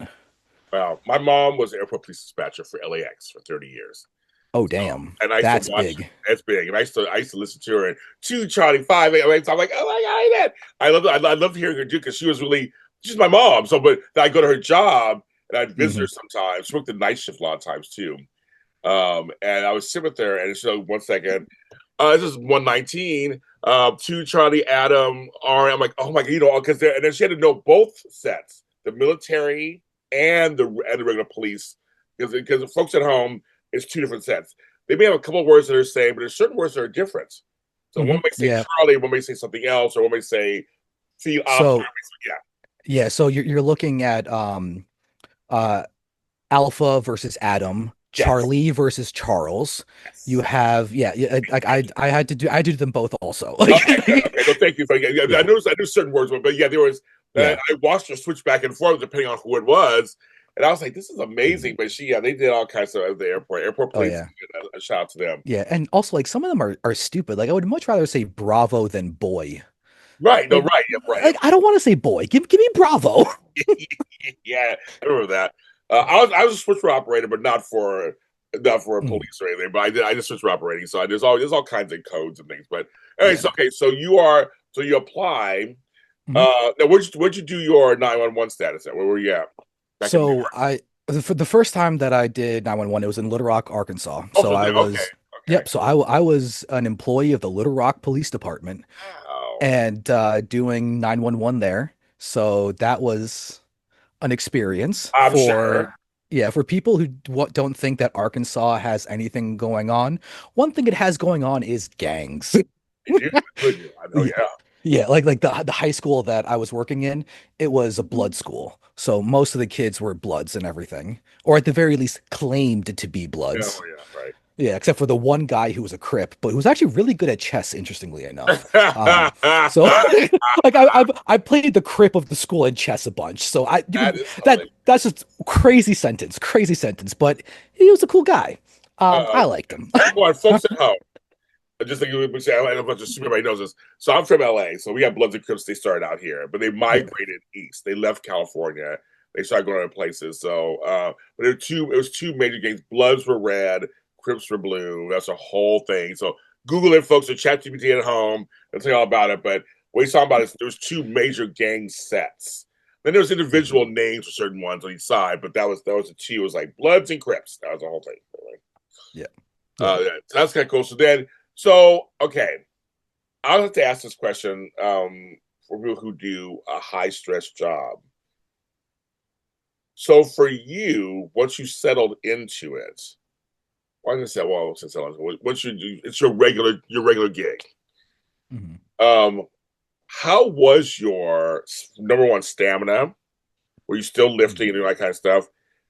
Well, my mom was an airport police dispatcher for LAX for 30 years. Oh, So, damn. and I used to That's watch. big. That's big, and I used to listen to her and two Charlie 5. So I'm like, oh my god, that I loved hearing her do because she's my mom. So, but I go to her job and I'd visit her Hmm. sometimes. She worked the night shift a lot of times too. And I would sit with her, and she's like, 1 second. This is 119. Two Charlie Adam R. I'm like, oh my god, because and then she had to know both sets, the military and the regular police, because the folks at home, it's two different sets. They may have a couple of words that are the same, but there's certain words that are different. So one Hmm. may say Yeah. Charlie, one may say something else, or one may say feel off. So Yeah. yeah, so you're looking at uh Alpha versus Adam, Yes. Charlie versus Charles. You Yes. have yeah, yeah like I did them both also. Okay, good. Like Okay, no, thank you. Yeah, yeah. I knew certain words, but yeah, there was. Yeah. I watched her switch back and forth depending on who it was, and I was like, "This is Mhm. amazing." But they did all kinds of at the airport. Airport Oh police. yeah. A shout out to them. Yeah, and also like some of them are stupid. Like I would much rather say Bravo than boy. Right. No. Like Right. Yeah. Right. I don't want to say boy. Give me Bravo. Yeah. I remember that. I was a switcher operator, but not for a Mhm. police or anything. But I did switcher operating. So there's all kinds of codes and things. But anyways, Yeah. okay. So you apply. Mhm. Now where'd you do your 911 status at? Where were you at? Back in New So York. for the first time that I did 911, it was in Little Rock, Arkansas. So Also I there. Okay. was, Okay. yep. So I was an employee of the Little Rock Police Department Wow. and doing 911 there. So that was an experience I'm for, sure. yeah, for people who don't think that Arkansas has anything going on. One thing it has going on is gangs. They do. They do. I know. Yeah, Yeah. Yeah, like the high school that I was working in, it was a blood school. So most of the kids were bloods and everything, or at the very least claimed to be Yeah, bloods. oh, yeah, right. Yeah, except for the one guy who was a Crip, but who was actually really good at chess, interestingly enough. So like I played the Crip of the school in chess a bunch. So I you That can is funny. that's just crazy sentence, but he was a cool guy. I liked Okay. him. Come on, folks at home. Just like we say, I don't know if everybody knows this. So I'm from LA. So we have Bloods and Crips. They started out here, but they Yeah. migrated east. They left California. They started going other places. So, but there were two. It was two major gangs. Bloods were red. Crips were blue. That's a whole thing. So Google it, folks. Or ChatGPT at home. They'll tell you all about it. But what he's talking about is there was two major gang sets. Then there was individual Mhm. names for certain ones on each side, but that was the two. It was like Bloods and Crips. That was the whole thing. Yeah. Yeah. Yeah, so that's kind of cool. So okay, I'll have to ask this question for people who do a high stress job. So for you, once you settled into it, well, I gonna say, well, since once you do, it's your regular gig. Mhm. Um, how was your number one stamina? Were you still lifting and Mhm. doing that kind of stuff?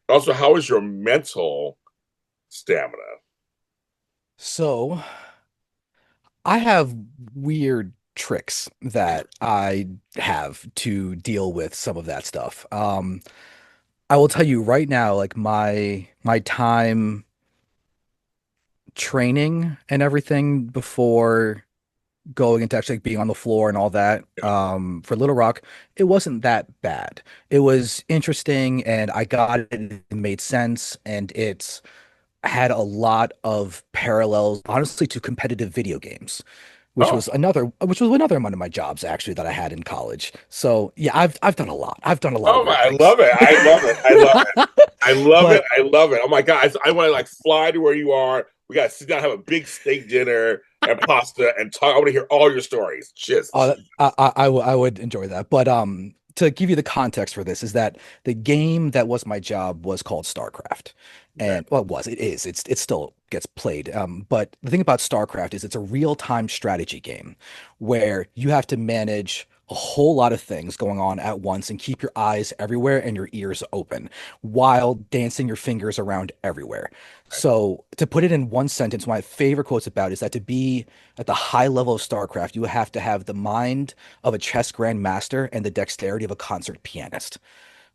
Also, how was your mental stamina? So I have weird tricks that I have to deal with some of that stuff. I will tell you right now, like my time training and everything before going into actually like, being on the floor and all that, Yeah. for Little Rock, it wasn't that bad. It was interesting and I got it, it made sense, and it had a lot of parallels, honestly, to competitive video games, Oh, which was another one of my jobs actually that I had in college. So yeah, I've done a lot. I've done a lot of oh my! weird I things. love it. I love it. I love it. I love it. But I love it. Oh my god! I want to like fly to where you are. We got to sit down, have a big steak dinner and pasta, and talk. I want to hear all your stories. Just I would enjoy that. But to give you the context for this is that the game that was my job was called StarCraft. okay. And well, it is. It still gets played. But the thing about StarCraft is it's a real-time strategy game where you have to manage a whole lot of things going on at once and keep your eyes everywhere and your ears open while dancing your fingers around everywhere. So to put it in one sentence, my favorite quotes about is that to be at the high level of StarCraft, you have to have the mind of a chess grandmaster and the dexterity of a concert pianist.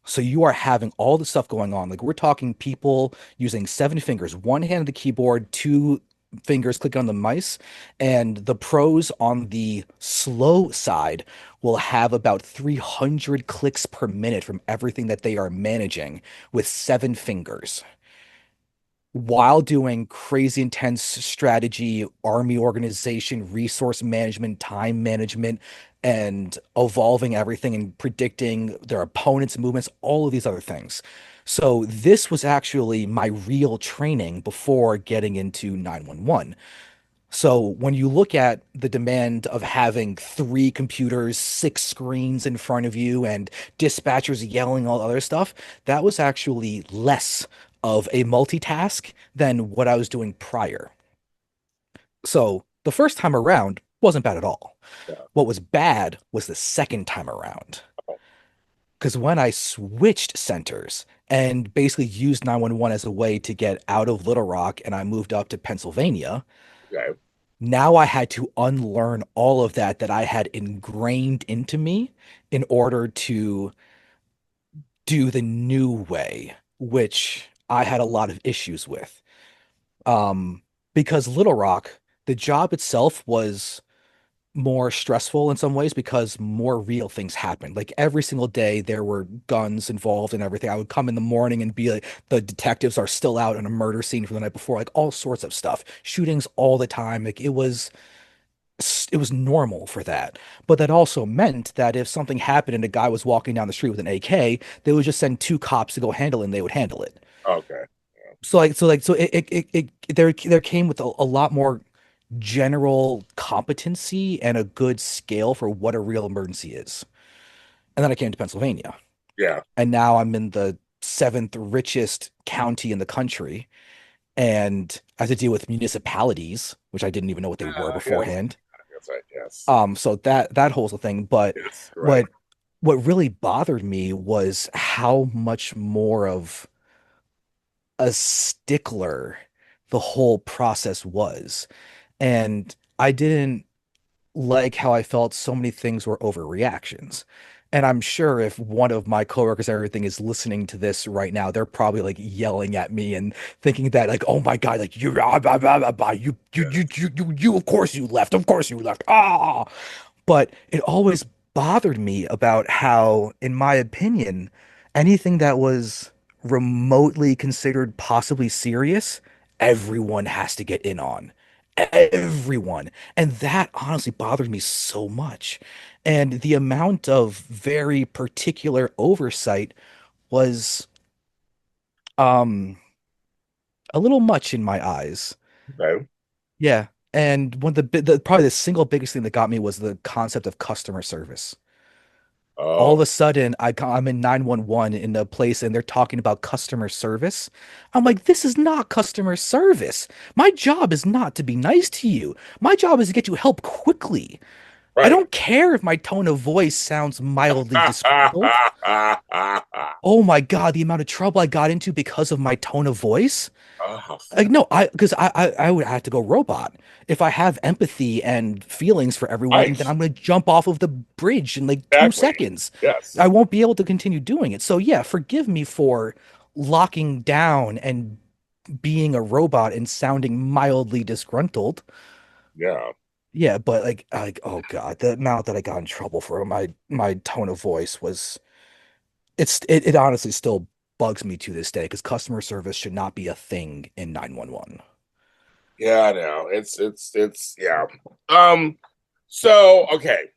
So you are having all the stuff going on. Like we're talking people using seven fingers, one hand on the keyboard, two fingers clicking on the mice, and the pros on the slow side will have about 300 clicks per minute from everything that they are managing with seven fingers while doing crazy intense strategy, army organization, resource management, time management, and evolving everything and predicting their opponent's movements, all of these other things. So this was actually my real training before getting into 911. So when you look at the demand of having three computers, six screens in front of you, and dispatchers yelling all other stuff, that was actually less of a multitask than what I was doing prior. So the first time around wasn't bad at all. Yeah. What was bad was the second time around. Because when I switched centers and basically used 911 as a way to get out of Little Rock and I moved up to Pennsylvania, Okay. now I had to unlearn all of that I had ingrained into me in order to do the new way, which I had a lot of issues with. Um, because Little Rock, the job itself was more stressful in some ways because more real things happened. Like every single day, there were guns involved and everything. I would come in the morning and be like, the detectives are still out on a murder scene from the night before, like all sorts of stuff, shootings all the time. Like it was normal for that. But that also meant that if something happened and a guy was walking down the street with an AK, they would just send two cops to go handle it and they would handle it. Okay. So there came with a lot more general competency and a good scale for what a real emergency is. And then I came to Pennsylvania, Yeah. and now I'm in the seventh richest county in the country, and I have to deal with municipalities, which I didn't even know what they were Yeah. beforehand. hindsight, yes. So that whole thing. But Yes, right. what what really bothered me was how much more of a stickler the whole process was. And I didn't like how I felt so many things were overreactions. And I'm sure if one of my coworkers and everything is listening to this right now, they're probably like yelling at me and thinking that like, oh my God, like you, of course you left, of course you left, ah. But it always bothered me about how, in my opinion, anything that was remotely considered possibly serious, everyone has to get in on. Everyone. And that honestly bothered me so much. And the amount of very particular oversight was um a little much in my eyes. Okay. Yeah. And one of the probably the single biggest thing that got me was the concept of customer service. All Oh, of a sudden I'm in 911 in a place and they're talking about customer service. I'm like, this is not customer service. My job is not to be nice to you. My job is to get you help quickly. I right. don't care if my tone of voice sounds mildly disgruntled. Oh my God, the amount of trouble I got into because of my tone of voice. Oh, how Like, funny. no, I would have to go robot. If I have empathy and feelings for everyone, Right. then I'm gonna jump off of the bridge in like two Exactly. seconds. I Yes. won't be able to continue doing it. So yeah, forgive me for locking down and being a robot and sounding mildly disgruntled. Yeah. Yeah, but like oh God, the amount that I got in trouble for my tone of voice was it honestly still bugs me to this day because customer service should not be a thing in 911. Yeah, I know. It's yeah. Um, so okay.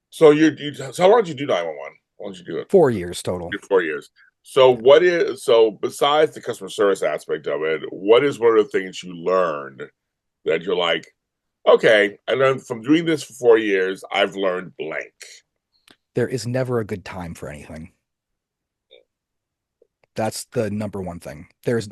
So so how long did you do 911? How long did you do it? 4 years total. 4 years. So what is so besides the customer service aspect of it, what is one of the things you learned that you're like, okay, I learned from doing this for 4 years, I've learned blank. There is never a good time for anything. That's the number one thing. There's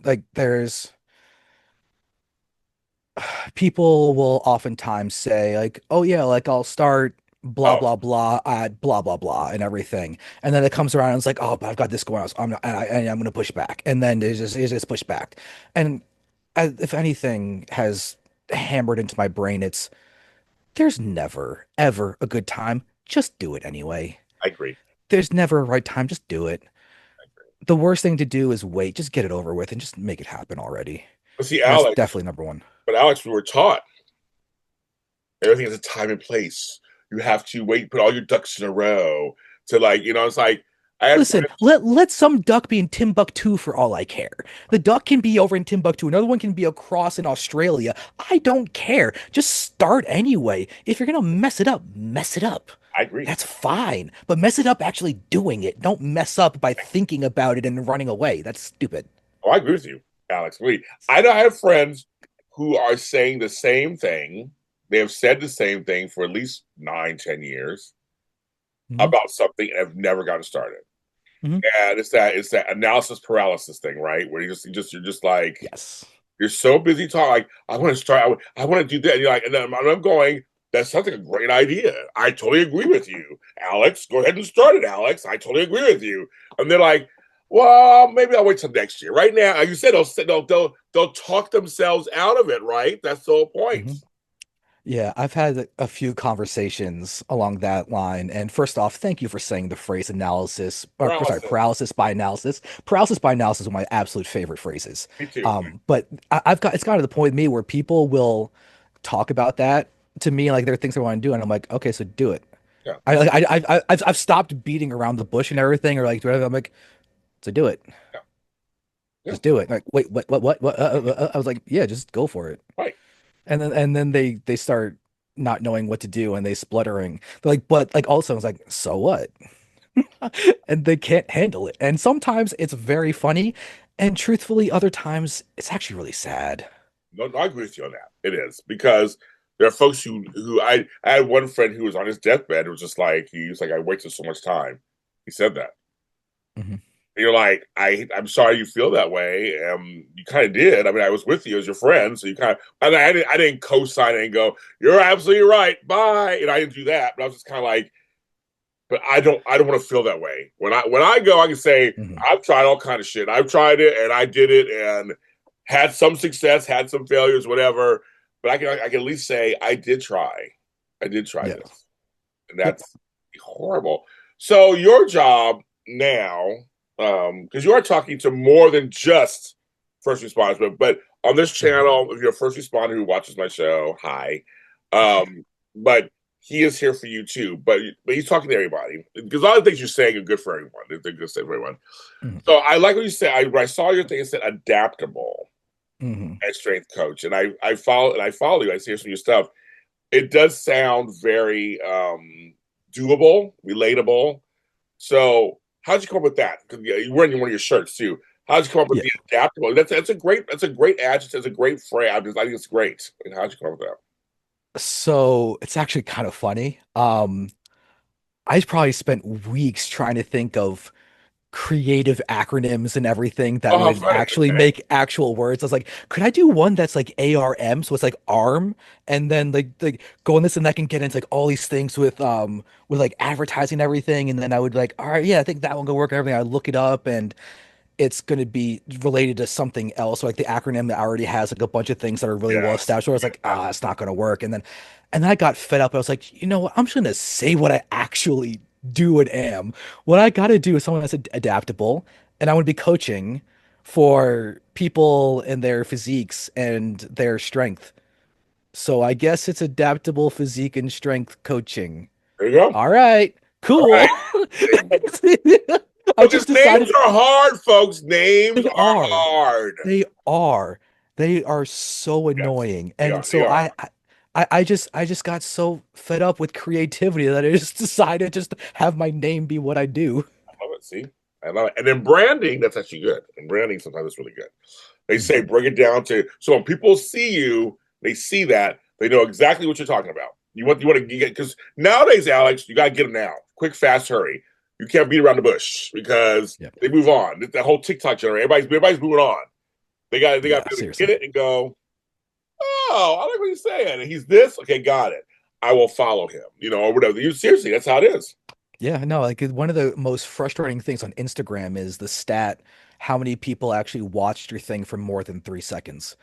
people will oftentimes say like, "Oh yeah, like I'll start blah Oh, blah blah at blah blah blah and everything," and then it comes around and it's like, "Oh, but I've got this going on, so I'm not, I'm going to push back," and then it's just pushed back, and if anything has hammered into my brain, it's there's never ever a good time. Just do it anyway. I agree. There's never a right time. Just do it. I agree. The worst thing to do is wait. Just get it over with and just make it happen already. But see, That's Alex, definitely number one. we were taught everything has a time and place. You have to wait, put all your ducks in a row to like, it's like I had Listen, friends. let some duck be in Timbuktu for all I care. The duck can be over in Timbuktu. Another one can be across in Australia. I don't care. Just start anyway. If you're gonna mess it up, mess it up. I agree. That's fine. But mess it up actually doing it. Don't mess up by thinking about it and running away. That's stupid. Oh, I agree with you, Alex. I know I have friends who are saying the same thing. They have said the same thing for at least 9, 10 years Hmm. about something and have never gotten started. Hmm. And it's that analysis paralysis thing, right? Where you're just like Yes. you're so busy talking. Like I want to start. I want to do that. And you're like, and then I'm going. That sounds like a great idea. I totally agree with you, Alex. Go ahead and start it, Alex. I totally agree with you. And they're like, well, maybe I'll wait till next year. Right now, like you said, they'll talk themselves out of it. Right? That's the whole point. Hmm. Yeah, I've had a few conversations along that line. And first off, thank you for saying the phrase analysis, or sorry, Paralysis. paralysis by analysis. Paralysis by analysis is one of my absolute favorite phrases. Me too. But I've got it's gotten to the point with me where people will talk about that to me like there are things I want to do, and I'm like, okay, so do it. Yeah. I've stopped beating around the bush and everything, or like whatever. I'm like, so do it, Yeah. Yeah. just do it. Like, wait, what? I was like, yeah, just go for it. Right. And then they start not knowing what to do and they spluttering. They're like, but like also it's like, so what? And they can't handle it. And sometimes it's very funny, and truthfully, other times it's actually really sad. No, no, I agree with you on that. It is because there are folks who I had one friend who was on his deathbed. It was just like he was like I wasted so much time. He said that. Hmm. And you're like, I'm sorry you feel that way. You kind of did. I mean, I was with you as your friend, so you kind of. I didn't co-sign it and go, "You're absolutely right." Bye. And I didn't do that, but I was just kind of like, but I don't want to feel that way. When I go, I can say Mhm. I've tried all kind of shit. I've tried it and I did it and had some success, had some failures, whatever. But I can at least say I did try. I did try Yeah. this, and Yep. that's horrible. So your job now, because you are talking to more than just first responders, but on this Mhm. channel, if you're a first responder who watches my show, hi. But he is here for you too. But he's talking to everybody because a lot of things you're saying are good for everyone. They're good for everyone. Mhm. So I like what you said. When I saw your thing, it said adaptable Mhm. as strength coach, and I follow you. I see some of your stuff. It does sound very doable, relatable. So how'd you come up with that? Because you're wearing one of your shirts too. How'd you come up with Yeah. the adaptable? That's a great adjective. That's a great phrase. I think it's great. And how'd you come up with that? So it's actually kind of funny. I probably spent weeks trying to think of creative acronyms and everything that Oh, how would funny. actually Okay. make actual words. I was like, could I do one that's like ARM? So it's like arm, and then like go on this and that can get into like all these things with like advertising and everything. And then I would like, all right, yeah, I think that one could work and everything. I look it up and it's going to be related to something else. So like the acronym that already has like a bunch of things that are really well Yes. established. So I was like, ah, it's not going to work. And then I got fed up. I was like, you know what? I'm just going to say what I actually do and am. What I got to do is someone that's adaptable, and I want to be coaching for people and their physiques and their strength. So I guess it's adaptable physique and strength coaching. There you go. All right, All cool. right. There you go. I Because just names decided are hard, folks. Names they are are. hard. They are. They are so Yes, annoying. they And are. They so are. I just got so fed up with creativity that I just decided just to have my name be what I do. I love it. See, I love it. And then branding, that's actually good. And branding sometimes is really good. They say Mhm. bring it down to so when people see you, they see that they know exactly what you're talking about. You want to get because nowadays, Alex, you got to get them now, quick, fast, hurry. You can't beat around the bush because Yep. they move on. That whole TikTok generation, everybody's moving on. They got Yeah, to be able to get seriously. it and go, oh, I like what he's saying. And he's this, okay, got it. I will follow him, or whatever. You seriously, that's how it is. Yeah, no, like one of the most frustrating things on Instagram is the stat how many people actually watched your thing for more than 3 seconds.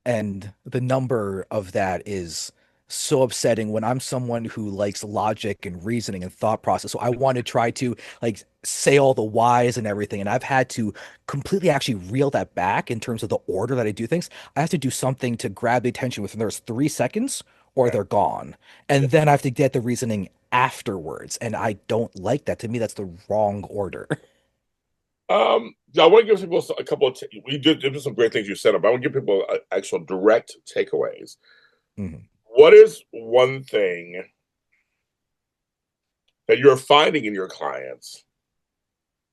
And the number of that is so upsetting when I'm someone who likes logic and reasoning and thought process. So I want to try to like say all the whys and everything. And I've had to completely actually reel that back in terms of the order that I do things. I have to do something to grab the attention within those 3 seconds or Yeah. they're gone. Yeah. And then I have to get the reasoning afterwards. And I don't like that. To me, that's the wrong order. I want to give people a couple of. We did some great things you said up. I want to give people actual direct takeaways. Mhm. What is one thing that you're finding in your clients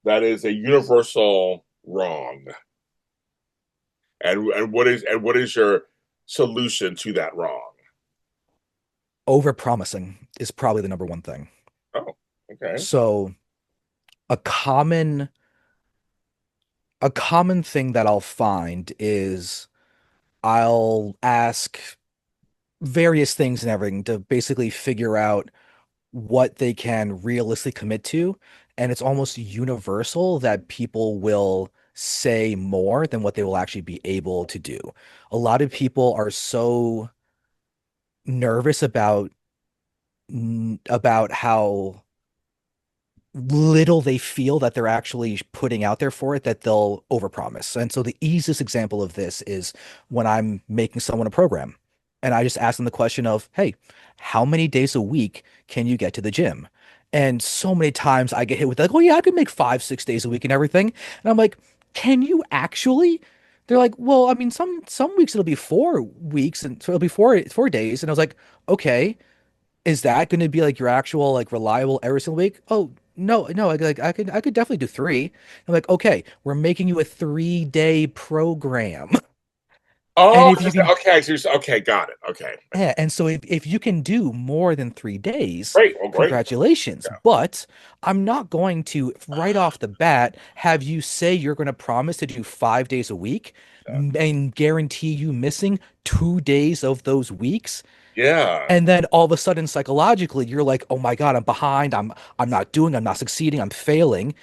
that is a universal wrong, and what is your solution to that wrong? Over promising is probably the number one thing. Oh, okay. So a common a common thing that I'll find is I'll ask various things and everything to basically figure out what they can realistically commit to. And it's almost universal that people will say more than what they will actually be able to do. A lot of people are so nervous about how little they feel that they're actually putting out there for it that they'll overpromise. And so the easiest example of this is when I'm making someone a program and I just ask them the question of, hey, how many days a week can you get to the gym? And so many times I get hit with like, oh yeah, I could make 5, 6 days a week and everything. And I'm like, can you actually? They're like, well, I mean, some weeks it'll be 4 weeks and so it'll be 4 days. And I was like, okay, is that going to be like your actual like reliable every single week? Oh, no, no, I could definitely do three. I'm like, okay, we're making you a 3-day program. Oh, And if you can okay. So okay, got it. Okay, Yeah, and so if you can do more than 3 days, great. Well, great. congratulations. Yeah, But I'm not going to, right off the bat, have you say you're going to promise to do 5 days a week yeah. and guarantee you missing 2 days of those weeks. Yeah. And then all of a sudden, psychologically, you're like, oh my God, I'm behind. I'm not doing, I'm not succeeding, I'm failing.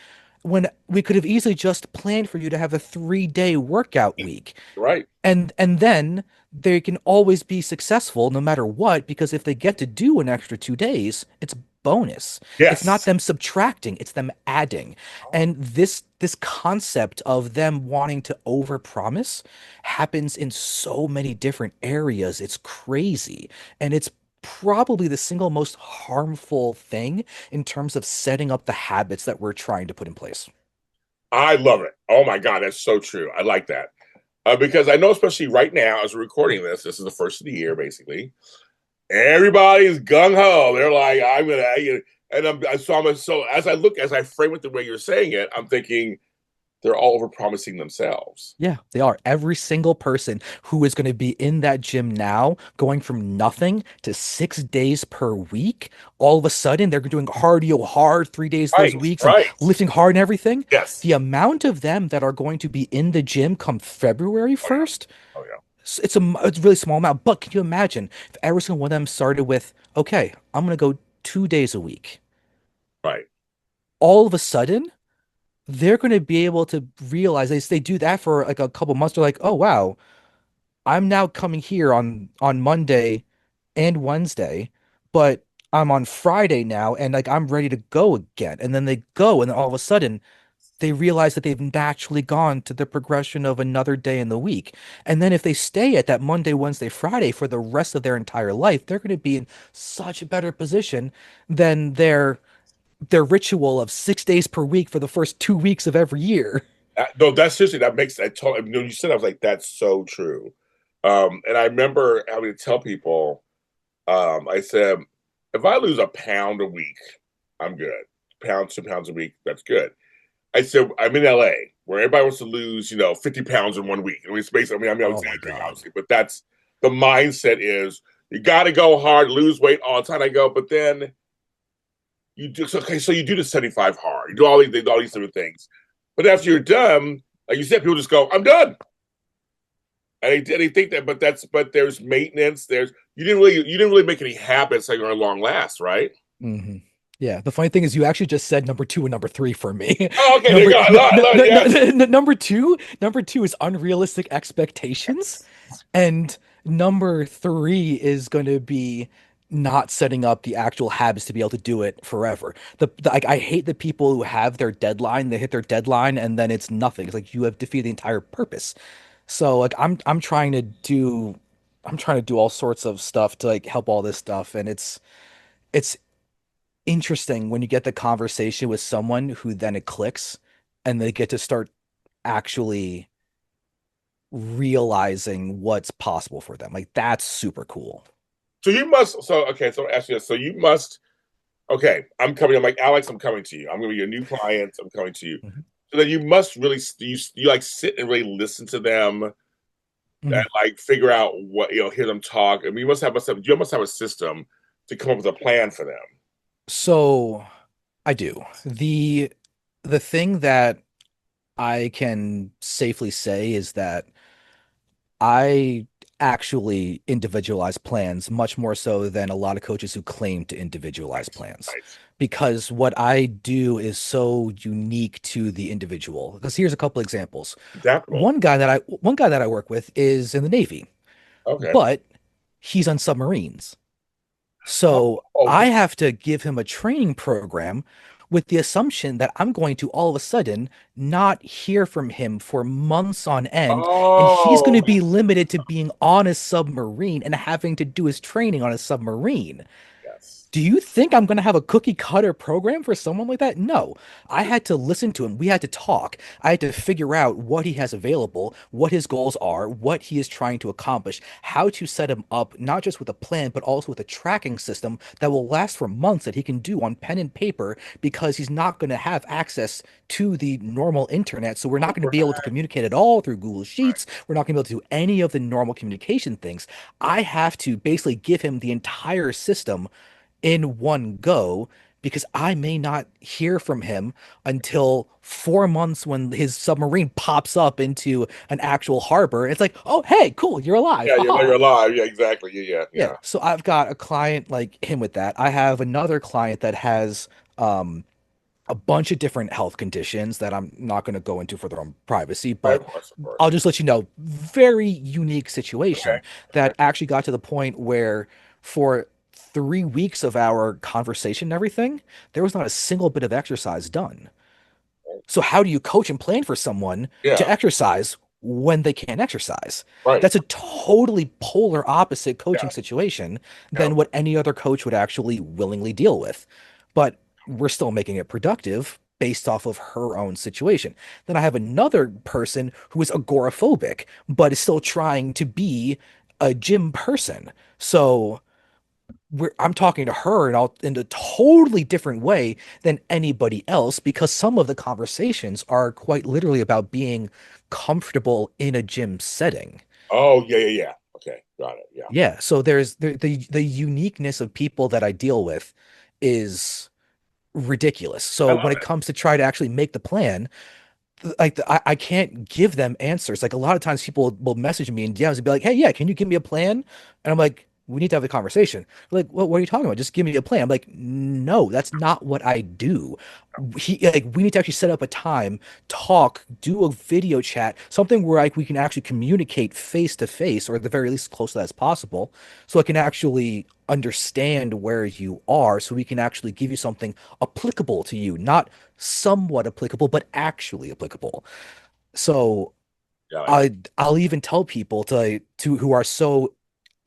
When we could have easily just planned for you to have a 3 day workout week Right. and then they can always be successful no matter what because if they get to do an extra 2 days, it's bonus. It's not Yes. them subtracting, it's them adding. And this concept of them wanting to overpromise happens in so many different areas. It's crazy. And it's probably the single most harmful thing in terms of setting up the habits that we're trying to put in place. I love it. Oh my God, that's so true. I like that. Because I know, especially right now, as we're recording this is the first of the year, basically. Everybody's gung ho. They're like, I'm gonna, and so as I look, as I frame it the way you're saying it, I'm thinking they're all over promising themselves. Yeah, they are. Every single person who is going to be in that gym now, going from nothing to 6 days per week, all of a sudden they're doing cardio hard 3 days those Right, weeks and right. lifting hard and everything. Yes. The amount of them that are going to be in the gym come February Oh yeah. 1st, Oh yeah. it's a really small amount. But can you imagine if every single one of them started with, okay, I'm going to go 2 days a week. Right. All of a sudden, they're going to be able to realize they do that for like a couple months. They're like, oh wow, I'm now coming here on Monday and Wednesday, but I'm on Friday now and like I'm ready to go again. And then they go and then all of a sudden they realize that they've naturally gone to the progression of another day in the week. And then if they stay at that Monday, Wednesday, Friday for the rest of their entire life, they're going to be in such a better position than their ritual of 6 days per week for the first 2 weeks of every year. No, that's seriously that makes that. When you said, I was like, that's so true. And I remember having to tell people, I said, if I lose a pound a week, I'm good. Pounds, 2 pounds a week, that's good. I said, I'm in LA where everybody wants to lose, 50 pounds in one week. I mean, it's basically, I'm Oh my exaggerating, God. obviously, but that's the mindset is you got to go hard, lose weight all the time. I go, but then you do, okay, so you do the 75 hard, you do all these different things. But after you're done, like you said, people just go, I'm done. And they think that, but there's maintenance. You didn't really make any habits that are going to long last, right? hmm Yeah, the funny thing is, you actually just said number two and number three for me. Oh, okay, there you Number go. Yes. number two is unrealistic expectations, and number three is going to be not setting up the actual habits to be able to do it forever. Like I hate the people who have their deadline, they hit their deadline, and then it's nothing. It's like you have defeated the entire purpose. So like I'm trying to do all sorts of stuff to like help all this stuff, and it's interesting when you get the conversation with someone who then it clicks and they get to start actually realizing what's possible for them. Like that's super cool. So you must. So okay. So ask you this. So you must. Okay, I'm coming. I'm like Alex. I'm coming to you. I'm going to be your new client. I'm coming to you. Mhm. So then you must really you like sit and really listen to them and Mhm. like figure out what hear them talk. I mean, you must have a system to come up with a plan for them. So I do. The thing that I can safely say is that I actually individualize plans much more so than a lot of coaches who claim to individualize Nice, plans. nice, Because what I do is so unique to the individual. Because here's a couple examples. adaptable. One guy that I work with is in the Navy, Okay. but he's on submarines. So Oh, I have to give him a training program with the assumption that I'm going to all of a sudden not hear from him for months on end, and he's going oh, to be limited to being on a submarine and having to do his training on a submarine. yes. Do you think I'm going to have a cookie cutter program for someone like that? No. I had to listen to him. We had to talk. I had to figure out what he has available, what his goals are, what he is trying to accomplish, how to set him up, not just with a plan, but also with a tracking system that will last for months that he can do on pen and paper because he's not going to have access to the normal internet. So we're not going to be able to Right. communicate at all through Google Right. Sheets. We're not going to be able to do any of the normal communication things. I have to basically give him the entire system in one go because I may not hear from him until 4 months when his submarine pops up into an actual harbor. It's like, oh, hey, cool, you're alive. Yeah, you're Haha. alive. Yeah, exactly. Yeah, yeah, Yeah. yeah. So I've got a client like him with that. I have another client that has um, a bunch of different health conditions that I'm not going to go into for their own privacy, Right, of but course, of course. I'll just let you know, very unique Okay. situation Okay. that actually got to the point where for 3 weeks of our conversation and everything, there was not a single bit of exercise done. So how do you coach and plan for someone to Yeah. exercise when they can't exercise? Right. That's a totally polar opposite Yeah. coaching situation Yeah. than what any other coach would actually willingly deal with. But we're still making it productive based off of her own situation. Then I have another person who is agoraphobic, but is still trying to be a gym person. So I'm talking to her in a totally different way than anybody else because some of the conversations are quite literally about being comfortable in a gym setting. Oh, yeah, yeah, yeah. Okay. Got it. Yeah. Yeah, so there's the uniqueness of people that I deal with is ridiculous. I So love when it it. comes to try to actually make the plan, I can't give them answers. Like a lot of times people will message me in DMs and be like, "Hey, yeah, can you give me a plan?" And I'm like, "We need to have a conversation." They're like, what are you talking about? Just give me a plan. I'm like, "No, that's not what I do. We need to actually set up a time, talk, do a video chat, something where like we can actually communicate face to face, or at the very least close to that as possible, so I can actually understand where you are, so we can actually give you something applicable to you, not somewhat applicable, but actually applicable." So Got it. I'll even tell people to who are so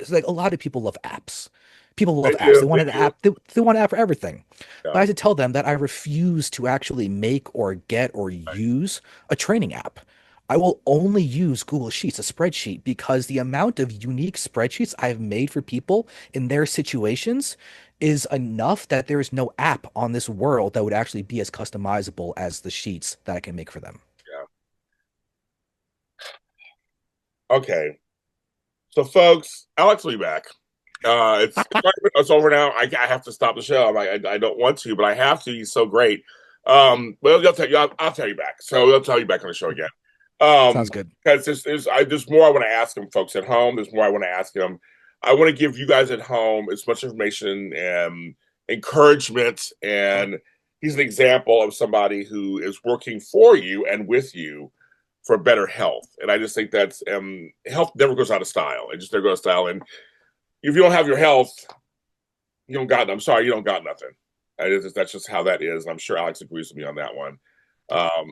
it's like a lot of people love apps. People They love apps. do. They want They an do. app. They want an app for everything. But I Yeah. have to tell them that I refuse to actually make or get or Right. use a training app. I will only use Google Sheets, a spreadsheet, because the amount of unique spreadsheets I've made for people in their situations is enough that there is no app on this world that would actually be as customizable as the sheets that I can make for them. Yeah. Okay. So, folks, Alex will be back. It's over now. I have to stop the show. I don't want to, but I have to. He's so great. Well, I'll tell you. I'll tell you back. So I'll tell you back on the show again. Sounds good. Because there's more I want to ask him, folks at home. There's more I want to ask him. I want to give you guys at home as much information and encouragement. And he's an example of somebody who is working for you and with you for better health. And I just think that's health never goes out of style. It just never goes out of style. And if you don't have your health, you don't got. I'm sorry, you don't got nothing. That's just how that is. And I'm sure Alex agrees with me on that one.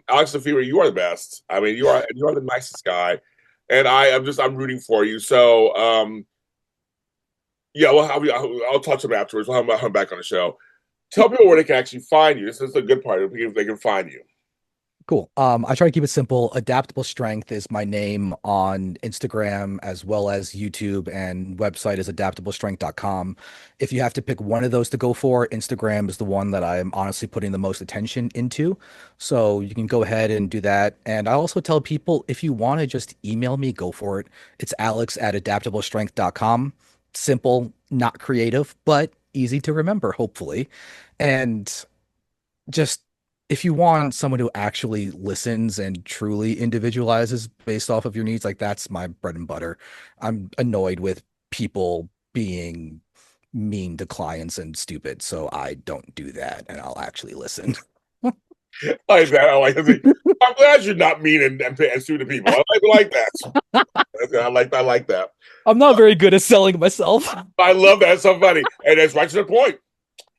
Alex Lefever, you are the best. I mean, you are the nicest guy, and I'm rooting for you. So yeah, well, I'll talk to him afterwards. We'll have him back on the show. Tell people where they can actually find you. This is the good part. If they can find you. Cool. I try to keep it simple. Adaptable Strength is my name on Instagram as well as YouTube, and website is adaptablestrength.com. If you have to pick one of those to go for, Instagram is the one that I'm honestly putting the most attention into. So you can go ahead and do that. And I also tell people if you want to just email me, go for it. It's alex@adaptablestrength.com. Simple, not creative, but easy to remember, hopefully. And just if you want someone who actually listens and truly individualizes based off of your needs, like that's my bread and butter. I'm annoyed with people being mean to clients and stupid, so I don't do that and I'll actually listen. Like that. I like. I'm glad you're not mean and stupid people. I like that. I like that. I'm not very good at selling myself. I love that. It's so funny, and that's right to the point.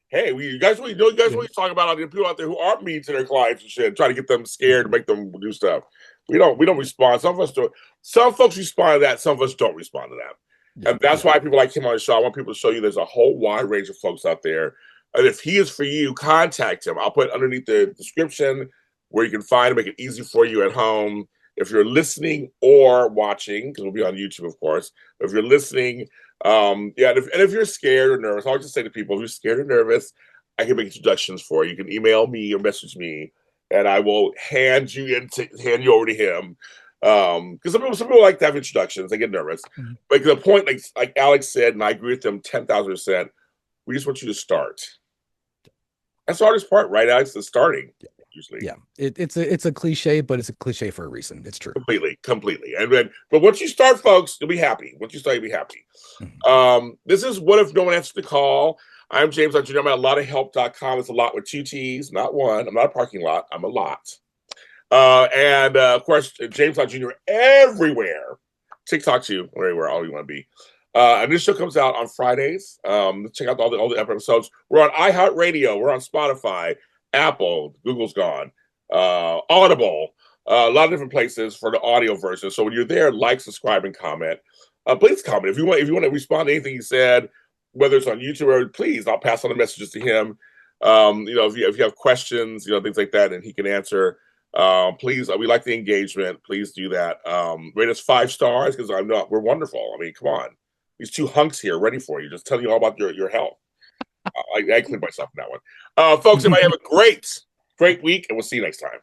Hey, you guys, you guys, Yeah. what you talking about? The people out there who aren't mean to their clients and shit, try to get them scared to make them do stuff. We don't respond. Some of us do. Some folks respond to that. Some of us don't respond to that. Yeah. And that's Yeah. why people like him on the show. I want people to show you there's a whole wide range of folks out there. And if he is for you, contact him. I'll put underneath the description where you can find him, make it easy for you at home. If you're listening or watching, because we'll be on YouTube, of course. If you're listening, yeah, and if you're scared or nervous, I always just say to people, if you're scared or nervous, I can make introductions for you. You can email me or message me, and I will hand you over to him. Because some people like to have introductions, they get nervous. Mhm. But the point, like Alex said, and I agree with them 10,000%. We just want you to start. That's the hardest part, right, Alex? The starting, usually. Yeah. It's a cliche, but it's a cliche for a reason. It's true. Completely. And then, but once you start, folks, you'll be happy. Once you start, you'll be happy. Mhm. This is What If No One Answers the Call. I'm James Jr. I'm at a lot of help.com. It's a lot with two T's, not one. I'm not a parking lot. I'm a lot. And of course, James Jr. everywhere. TikTok too, or anywhere, all you want to be. And this show comes out on Fridays. Check out all the episodes. We're on iHeartRadio. We're on Spotify, Apple. Google's gone. Audible. A lot of different places for the audio version. So when you're there, like, subscribe, and comment. Please comment if you want. If you want to respond to anything he said, whether it's on YouTube or please, I'll pass on the messages to him. If you have questions, things like that, and he can answer. Please, we like the engagement. Please do that. Rate us 5 stars because we're wonderful. I mean, come on, these two hunks here ready for you. Just telling you all about your health. I include myself in that one. Folks, everybody have a great week, and we'll see you next time.